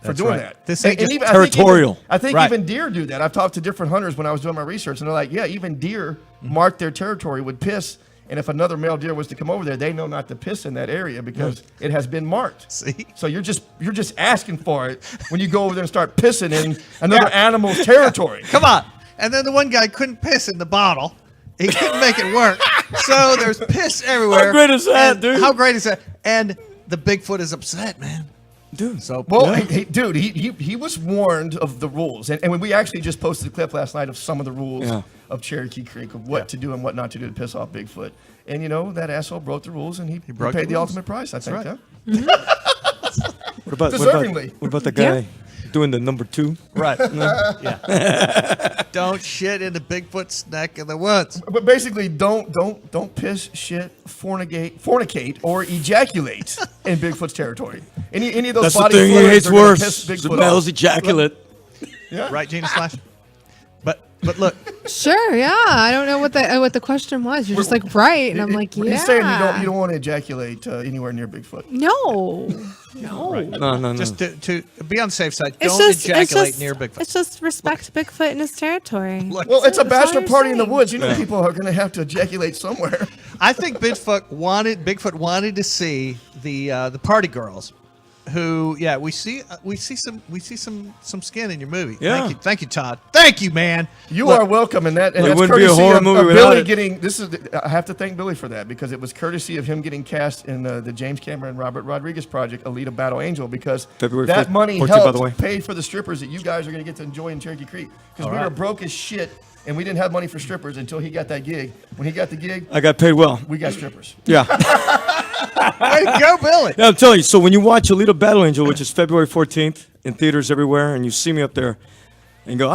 for doing that. This ain't just territorial. I think even deer do that. I've talked to different hunters when I was doing my research, and they're like, yeah, even deer mark their territory with piss. And if another male deer was to come over there, they know not to piss in that area because it has been marked. See? So you're just asking for it when you go over there and start pissing in another animal's territory. Come on. And then the one guy couldn't piss in the bottle. He couldn't make it work. So there's piss everywhere. How great is that, dude? How great is that? And the Bigfoot is upset, man. Dude. So dude, he was warned of the rules, and when we actually just posted a clip last night of some of the rules of Cherokee Creek of what to do and what not to do to piss off Bigfoot, and you know that asshole broke the rules and he paid the ultimate price. I think. Right. What about Deservingly. What about the guy doing the number 2? Right. Don't shit in the Bigfoot's neck of the woods. But basically, don't piss, shit, fornicate, or ejaculate in Bigfoot's territory. Any of those That's the body thing he fluids hates are gonna worse. piss The Bigfoot male's off. ejaculate. Yeah. Right, Gina Slash? But look. Sure, yeah. I don't know what the question was. You're just like, right. And I'm like, yeah. He's saying you don't want to ejaculate anywhere near Bigfoot. No. No. Just to be on the safe side, don't ejaculate near Bigfoot. It's just respect Bigfoot in his territory. Well, it's a bachelor party in the saying. woods. You know people are going to have to ejaculate somewhere. I think Bigfoot wanted to see the party girls, who we see some skin in your movie. Yeah. Thank you, Todd. Thank you, man. You are welcome, and that's wouldn't be a courtesy horror of movie without Billy it. getting. I have to thank Billy for that because it was courtesy of him getting cast in the James Cameron Robert Rodriguez project, Alita Battle Angel, because February that 14th, money by the way. helped pay for the strippers that you guys are going to get to enjoy in Cherokee Creek because we were broke as shit. And we didn't have money for strippers until he got that gig. When he got the gig, I got paid well. we got strippers. Yeah. Way to go, Billy. Yeah, I'm telling you. So when you watch Alita Battle Angel, which is February 14th in theaters everywhere, and you see me up there, and you go,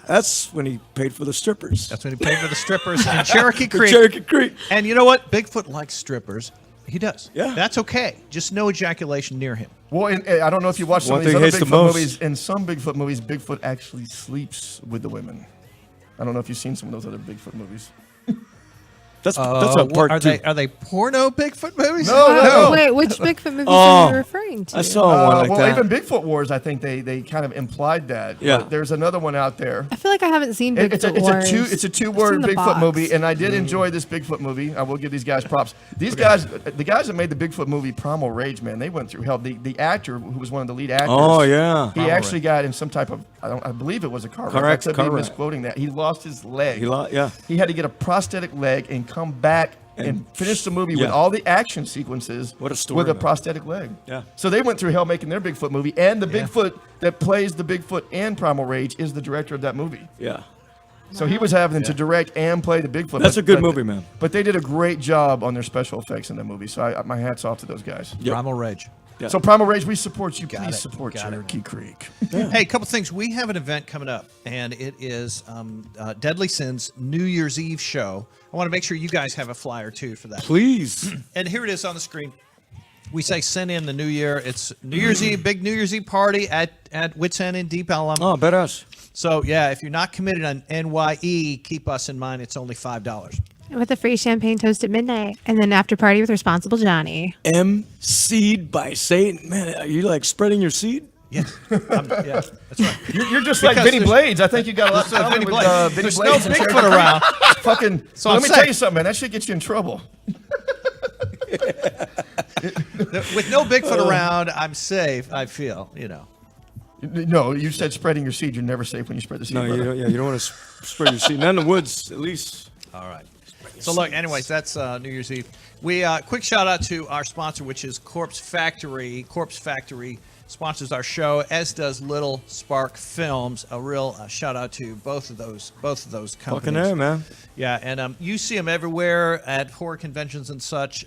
that's when he paid for the strippers. That's when he paid for the strippers in Cherokee Creek. Cherokee Creek. And you know what? Bigfoot likes strippers. He does. Yeah. That's okay. Just no ejaculation near him. Well, I don't know if you watched some One of these thing other hates the Bigfoot most. movies. In some Bigfoot movies, Bigfoot actually sleeps with the women. I don't know if you've seen some of those other Bigfoot movies. That's a part are 2. Are they porno Bigfoot movies? No. Wait, which Bigfoot movies are you referring to? I saw one like well, that. even Bigfoot Wars, I think they kind of implied that. Yeah. But there's another one out there. I feel like I haven't seen Bigfoot Wars. It's a two-word It's in the Bigfoot box. movie, and I did enjoy this Bigfoot movie. I will give these guys props. These guys, the guys that made the Bigfoot movie Primal Rage, man, they went through hell. The actor who was one of the lead actors. Oh, yeah. He actually got in some type of I believe it was a car wreck. I could be misquoting that. He lost his leg. He had to get a prosthetic leg and come back and finish the movie with all the action sequences What a story, with a man. prosthetic leg. Yeah. So they went through hell making their Bigfoot movie, and the Bigfoot that plays the Bigfoot in Primal Rage is the director of that movie. Yeah. So he was having to direct and play the Bigfoot. That's a good movie, man. But they did a great job on their special effects in that movie. So my hat's off to those guys. Primal Rage. Yeah. So Primal Rage, we support you. Got Please it. support Got it. Cherokee Creek. Hey, a couple things. We have an event coming up, and it is Deadly Sins New Year's Eve show. I want to make sure you guys have a flyer, too, for that. Please. And here it is on the screen. We say send in the New Year. It's New Year's Eve, big New Year's Eve party at Wits End in Deep Ellum. Oh, badass. So, yeah, if you're not committed on NYE, keep us in mind. It's only $5. With a free champagne toast at midnight, and then after party with Responsible Johnny. Seed by Satan. Man, are you like spreading your seed? Yes. Yeah, that's right. You're just like Benny Blades. I think you got a lot of Benny Benny Blades. Blades. There's no and Bigfoot Cherokee around. Creek. Fucking. So let I'm me saying. tell you something, man. That shit gets you in trouble. With no Bigfoot around, I'm safe, I feel, No, you said spreading your seed. You're never safe when you spread the seed. No, you don't want to spread your seed. Not in the woods, at least. All right. So look, anyways, that's New Year's Eve. We quick shout out to our sponsor, which is Corpse Factory. Corpse Factory sponsors our show, as does Little Spark Films. A real shout out to both of those companies. Fucking A, man. Yeah, and you see them everywhere at horror conventions and such.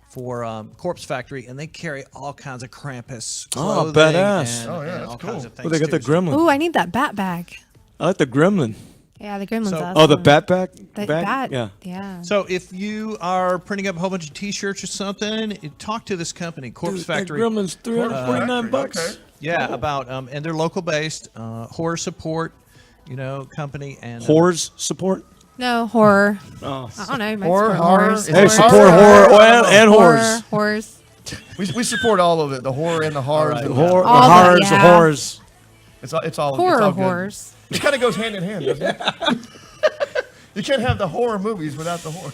For Corpse Factory, and they carry all kinds of Krampus clothing. Badass. And all kinds of things. Well, they got the gremlin. Ooh, I need that bat bag. I like the gremlin. Yeah, the gremlin's awesome. Oh, the bat bag? The bag? bat. Yeah. Yeah. So if you are printing up a whole bunch of T-shirts or something, talk to this company, Corpse Factory. That gremlin's $349. Okay. Yeah, about and they're local based, horror support, company and horrors support. No, horror. Oh. I don't know. You might Horror, support horror. horrors. Hey, support horror and horrors. Horrors. We support all of it, the horror and the horrors. Right. And The All horrors, that, the yeah. horrors. It's all Horror it's all good. horrors. It kind of goes hand in hand, doesn't it? You can't have the horror movies without the horror.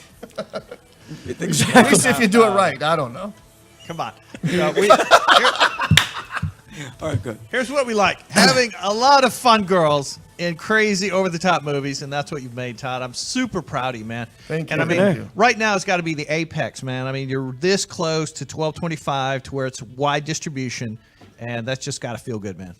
Exactly. At least if you do it right. I don't know. Come on. All right, good. Here's what we like: having a lot of fun girls in crazy, over-the-top movies, and that's what you've made, Todd. I'm super proud of you, man. Thank you. And I mean, Thank you. right now it's got to be the apex, man. I mean, you're this close to 1225 to where it's wide distribution, and that's just got to feel good, man.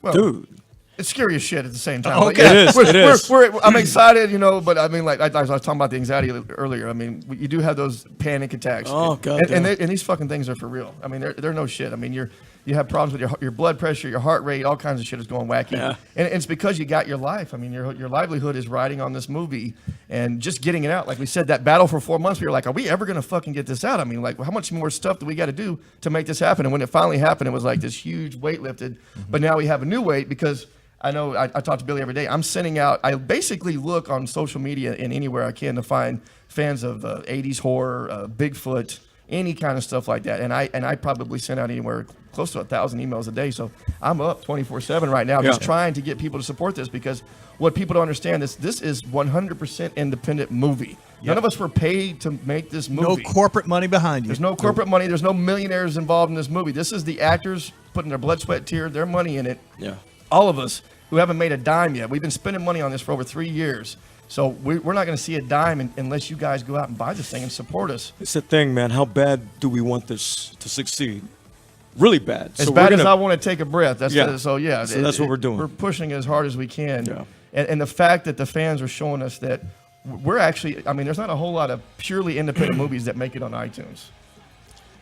Well, Dude. it's scary as shit at the same time. Okay. But It is. I'm excited, but I mean, like I was talking about the anxiety earlier. I mean, you do have those panic attacks. Oh, God. And these fucking things are for real. I mean, they're no shit. I mean, you have problems with your blood pressure, your heart rate, all kinds of shit is going wacky. Yeah. And it's because you got your life. I mean, your livelihood is riding on this movie and just getting it out. Like we said, that battle for 4 months, we were like, are we ever going to fucking get this out? I mean, like, how much more stuff do we got to do to make this happen? And when it finally happened, it was like this huge weight lifted. But now we have a new weight because I know I talk to Billy every day. I'm sending out, I basically look on social media and anywhere I can to find fans of 80s horror, Bigfoot, any kind of stuff like that. And I probably send out anywhere close to 1,000 emails a day. So I'm up 24/7 right now, just trying to get people to support this, because what people don't understand is this is 100% independent movie. None of us were paid to make this movie. No corporate money behind you. There's no corporate money. There's no millionaires involved in this movie. This is the actors putting their blood, sweat, tears, their money in it. Yeah. All of us who haven't made a dime yet. We've been spending money on this for over 3 years. So we're not going to see a dime unless you guys go out and buy this thing and support us. It's the thing, man. How bad do we want this to succeed? Really bad. As bad as I want to take a breath. That's So that's what we're doing. We're pushing as hard as we can. Yeah. And the fact that the fans are showing us that we're actually, I mean, there's not a whole lot of purely independent movies that make it on iTunes.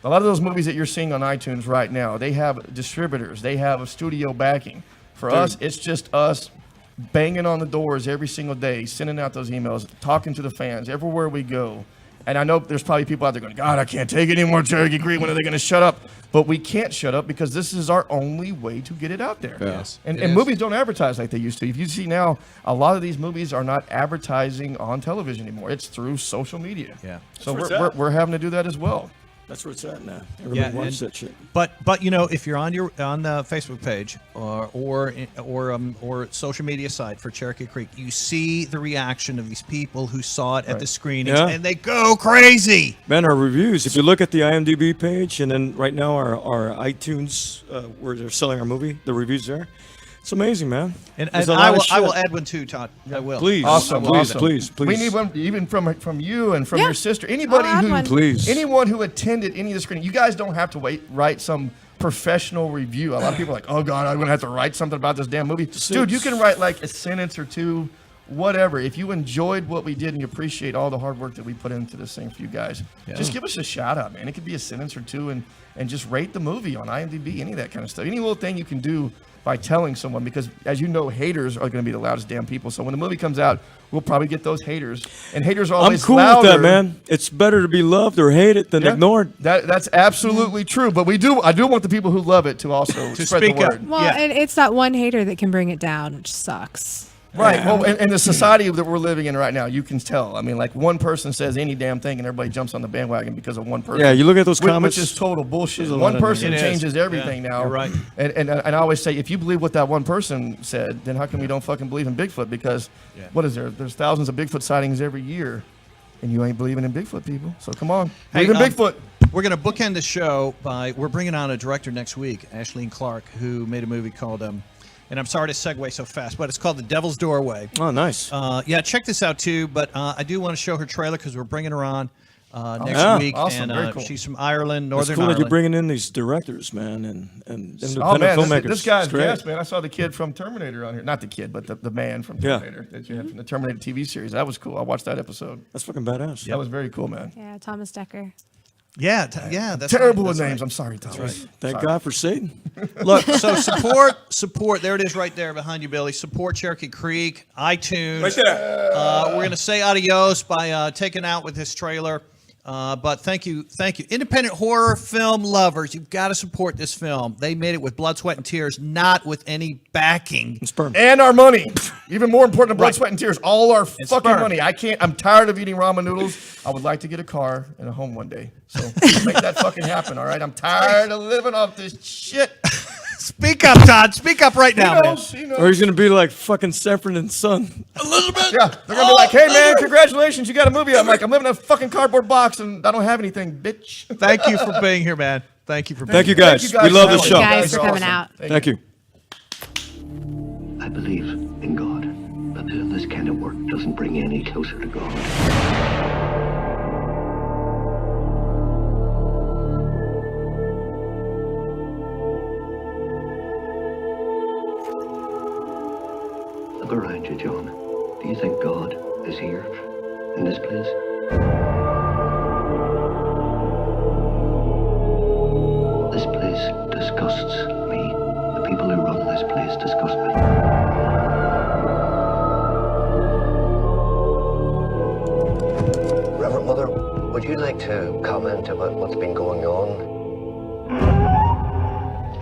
A lot of those movies that you're seeing on iTunes right now, they have distributors. They have a studio backing. For us, it's just us banging on the doors every single day, sending out those emails, talking to the fans everywhere we go. And I know there's probably people out there going, God, I can't take it anymore, Cherokee Creek. When are they going to shut up? But we can't shut up because this is our only way to get it out there. Yes. And movies don't advertise like they used to. If you see now, a lot of these movies are not advertising on television anymore. It's through social media. Yeah. So we're having to do that as well. That's where it's at now. Everybody wants that shit. But if you're on the Facebook page or social media site for Cherokee Creek, you see the reaction of these people who saw it at the screenings, and they go crazy. Man, our reviews. If you look at the IMDb page, and then right now our iTunes, where they're selling our movie, the reviews there. It's amazing, man. And There's I a lot of will shit. add one too, Todd. I will. Please. Awesome. Please. We need one even from you and from Yeah. your sister. Anybody I'll add who one. Please. anyone who attended any of the screening. You guys don't have to write some professional review. A lot of people are like, oh God, I'm gonna have to write something about this damn movie. Dude, you can write like a sentence or two, whatever. If you enjoyed what we did and you appreciate all the hard work that we put into this thing for you guys, just give us a shout out, man. It could be a sentence or two and just rate the movie on IMDb, any of that kind of stuff. Any little thing you can do by telling someone, because as you know, haters are going to be the loudest damn people. So when the movie comes out, we'll probably get those haters, and haters are always I'm cool louder. with that, man. It's better to be loved or hated than ignored. That's absolutely true. But I do want the people who love it to also spread speak the up. word. Well, and it's that one hater that can bring it down, which sucks. Right. Well, and the society that we're living in right now, you can tell. I mean, like one person says any damn thing and everybody jumps on the bandwagon because of one person. Yeah, you look at those comments. Which is total bullshit. There's a lot One of person negativity. changes everything now. You're right. And I always say, if you believe what that one person said, then how come you don't fucking believe in Bigfoot? Because what is there? There's thousands of Bigfoot sightings every year, and you ain't believing in Bigfoot, people. So come on. Hey, Believe in Bigfoot. We're going to bookend the show we're bringing on a director next week, Ashleen Clark, who made a movie called And I'm sorry to segue so fast, but it's called The Devil's Doorway. Oh, nice. Yeah, check this out too. But I do want to show her trailer because we're bringing her on next week. Awesome. And Very cool. she's from Ireland, Northern It's cool Ireland. that you're bringing in these directors, man, and independent filmmakers. This guy's It's great. gas, man. I saw the kid from Terminator on here. Not the kid, but the man from Terminator that you had from the Terminator TV series. That was cool. I watched that episode. That's fucking badass. That was very cool, man. Yeah, Thomas Decker. Yeah, that's terrible right, with that's names. right. I'm sorry, Thomas. Right. Thank God for Satan. Look, so support. There it is, right there behind you, Billy. Support Cherokee Creek, iTunes. Right there. We're gonna say adios by taking out with this trailer. But thank you, independent horror film lovers. You've got to support this film. They made it with blood, sweat, and tears, not with any backing. And sperm. And our money. Even more important than blood, Right. sweat, and tears. All our fucking sperm. money. I'm tired of eating ramen noodles. I would like to get a car and a home one day. So make that fucking happen, all right? I'm tired of living off this shit. Speak up, Todd. Speak up right now, man. He knows. Or he's gonna be like fucking Sanford and Son. Elizabeth. Yeah, they're gonna be like, "Hey man, congratulations, you got a movie." I'm like, "I'm living in a fucking cardboard box and I don't have anything, bitch." Thank you for being here, man. Thank you for being Thank you here. guys. We love the Thank show. you guys for That's coming awesome. out. Thank you. I believe in God, but doing this kind of work doesn't bring you any closer to God. Look around you, John. Do you think God is here, in this place? This place disgusts me. The people who run this place disgust me. Reverend Mother, would you like to comment about what's been going on?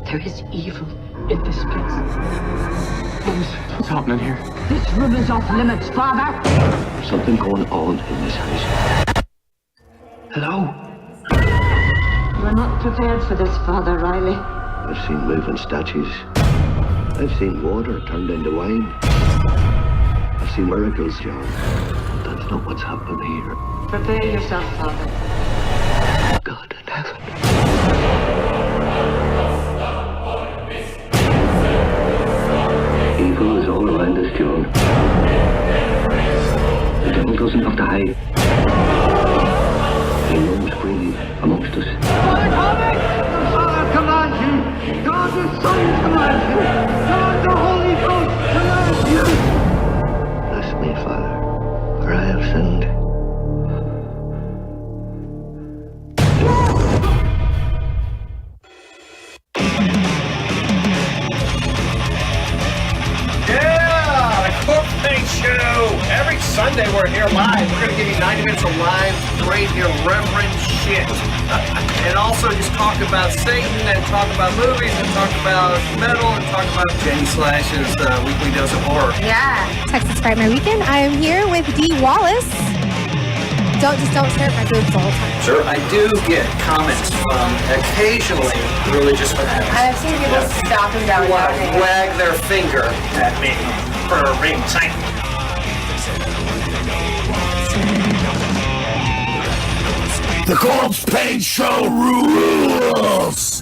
There is evil in this place. What's happening here? This room is off limits, Father. There's something going on in this house. Hello? You are not prepared for this, Father Riley. I've seen moving statues. I've seen water turned into wine. I've seen miracles, John. That's not what's happening here. Prepare yourself, Father. God in heaven. Evil is all around us, John. The devil doesn't have to hide. He roams freely amongst us. Father, Father commands you. God the Son commands you. God the Holy Ghost commands you. Bless me, Father, for I have sinned. Yeah, the Corpsepaint Show. Every Sunday we're here live. We're going to give you 90 minutes of live, great, irreverent shit. And also just talk about Satan and talk about movies and talk about metal and talk about Jenny Slash's weekly dose of horror. Yeah. Texas Frightmare Weekend. I am here with Dee Wallace. Don't stare at my boobs the whole time. Sure, I do get comments from occasionally religious fanatics. I've seen people stop and down Wag their finger at me for being Satan. The Corpsepaint Show rules!